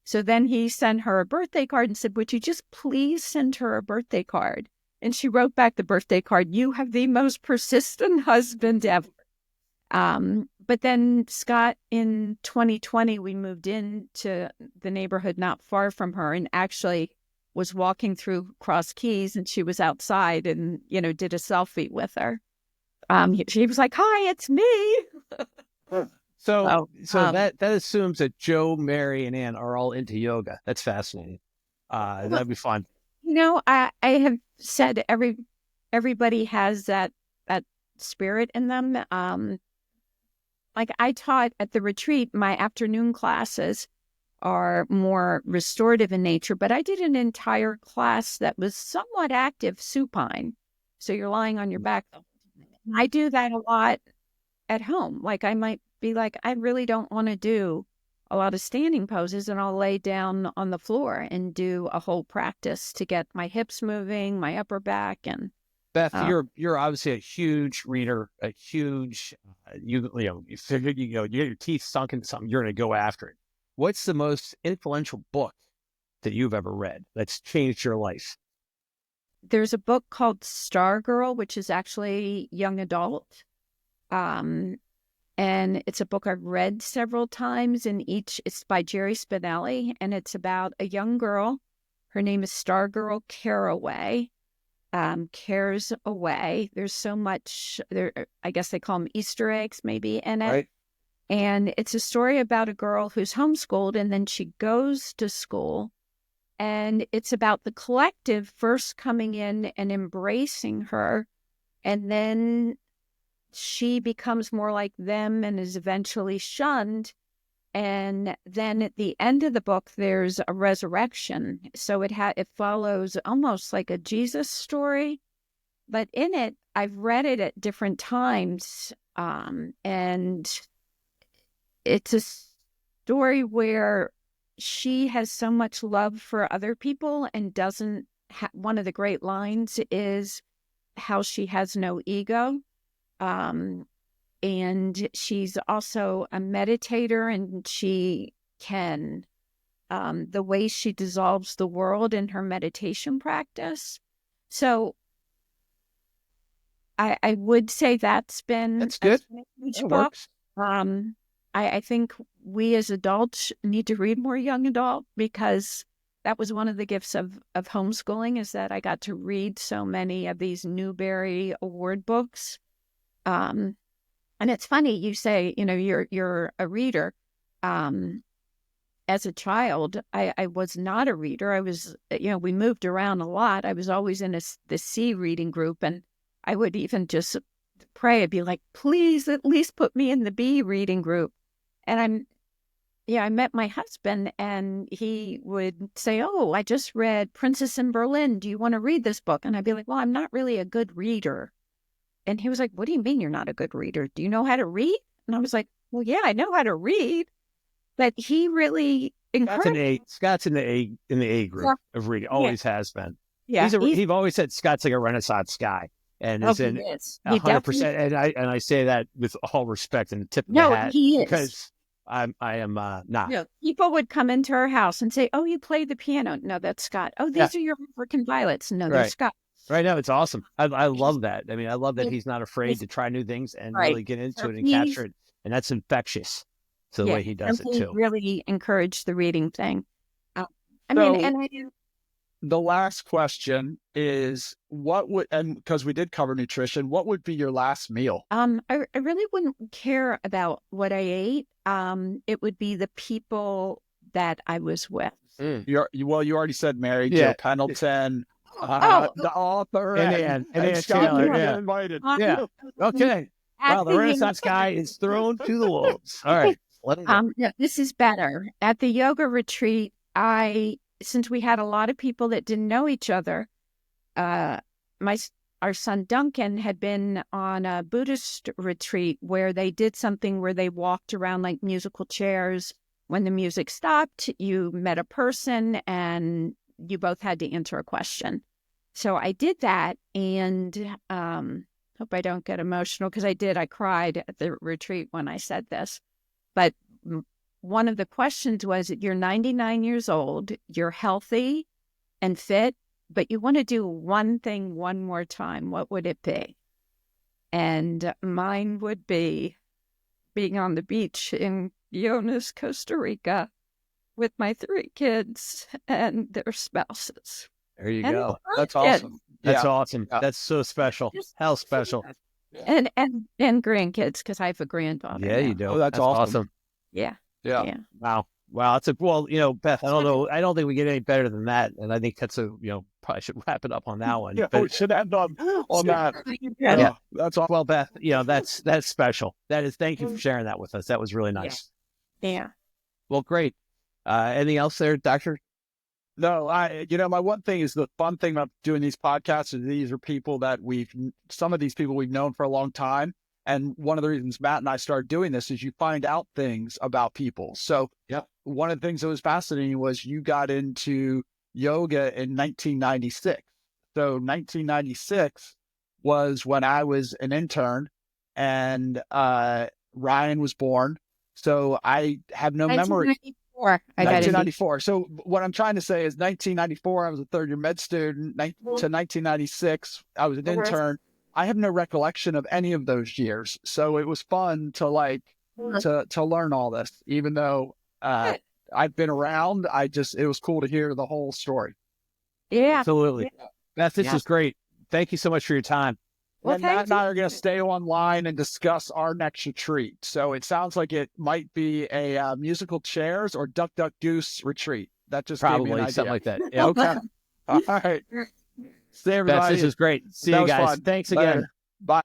So then he sent her a birthday card and said, would you just please send her a birthday card? And she wrote back the birthday card, you have the most persistent husband ever. But then Scott, in 2020, we moved into the neighborhood not far from her, and actually was walking through Cross Keys, and she was outside and, did a selfie with her. She was like, hi, it's me. So that assumes that Joe, Mary, and Ann are all into yoga. That's fascinating. That'd be fun. I have said everybody has that spirit in them. Like I taught at the retreat, my afternoon classes are more restorative in nature, but I did an entire class that was somewhat active supine. So you're lying on your back. I do that a lot at home. Like I might be like, I really don't want to do a lot of standing poses, and I'll lay down on the floor and do a whole practice to get my hips moving, my upper back. And Beth, you're obviously a huge reader, a huge you figured you get your teeth sunk into something, you're going to go after it. What's the most influential book that you've ever read that's changed your life? There's a book called Stargirl, which is actually young adult. And it's a book I've read several times, and it's by Jerry Spinelli, and it's about a young girl. Her name is Stargirl Caraway. Cares away. There's so much there. I guess they call them Easter eggs maybe in it. Right. And it's a story about a girl who's homeschooled, and then she goes to school, and it's about the collective first coming in and embracing her, and then she becomes more like them and is eventually shunned. And then at the end of the book, there's a resurrection. So it follows almost like a Jesus story, but in it, I've read it at different times, and it's a story where she has so much love for other people and doesn't. One of the great lines is how she has no ego. And she's also a meditator, and she can, the way she dissolves the world in her meditation practice. So I would say that's That's good. a huge That book. works. I think we as adults need to read more young adult, because that was one of the gifts of homeschooling, is that I got to read so many of these Newbery Award books. And it's funny, you say, you're a reader. As a child, I was not a reader. I was, we moved around a lot. I was always in the C reading group, and I would even just pray. I'd be like, please at least put me in the B reading group. And I met my husband, and he would say, oh, I just read Princess in Berlin. Do you want to read this book? And I'd be like, well, I'm not really a good reader. And he was like, what do you mean you're not a good reader? Do you know how to read? And I was like, well, yeah, I know how to read. But he really encouraged. Scott's in the A group of reading. Always has been. Yeah. He's always said Scott's like a Renaissance guy, and is in He is. 100%. And I say that with all respect and the tip of the hat. He is. Because I am not. Yeah. People would come into our house and say, oh, you play the piano. No, that's Scott. Oh, these are your African violets. No, they're Scott. Right now, it's awesome. I love that. I mean, I love that he's not afraid to try new things and really get into it and capture it. And that's infectious to the way he does it, too. Really encouraged the reading thing. The last question is, because we did cover nutrition, what would be your last meal? I really wouldn't care about what I ate. It would be the people that I was with. You already said Mary Jo Pendleton, the author, and Taylor. Invited. Okay. Wow, the Renaissance guy is thrown to the wolves. All right. This is better. At the yoga retreat, since we had a lot of people that didn't know each other, our son Duncan had been on a Buddhist retreat where they did something where they walked around like musical chairs. When the music stopped, you met a person and you both had to answer a question. So I did that, and hope I don't get emotional because I cried at the retreat when I said this. But one of the questions was, you're 99 years old, you're healthy and fit, but you want to do one thing one more time. What would it be? And mine would be being on the beach in Yones, Costa Rica with my 3 kids and their spouses. There you go. That's awesome. That's awesome. That's so special. How special. And grandkids, because I have a granddaughter. Yeah, now. you do. Oh, that's awesome. Yeah. Wow. Beth, I don't think we get any better than that. And I think that's probably should wrap it up on that one. Yeah, we should end on that. Yeah. That's all. Well, Beth, that's special. Thank you for sharing that with us. That was really nice. Yeah. Well, great. Anything else there, Doctor? No, my one thing is, the fun thing about doing these podcasts is these are people that some of these people we've known for a long time. And one of the reasons Matt and I started doing this is you find out things about people. So one of the things that was fascinating was you got into yoga in 1996. So 1996 was when I was an intern and Ryan was born. So I have no memory. 1994. So what I'm trying to say is 1994, I was a third-year med student. To 1996, I was an intern. I have no recollection of any of those years. So it was fun to to learn all this, even though I've been around. It was cool to hear the whole story. Yeah. Absolutely. Beth, this is great. Thank you so much for your time. Well, Matt and I are going to stay online and discuss our next retreat. So it sounds like it might be a musical chairs or Duck Duck Goose retreat. That just probably gave me an idea. Something like that. Yeah. Okay. All right. See everybody. Beth, this is great. See you guys. Fun. Thanks Later. again. Bye.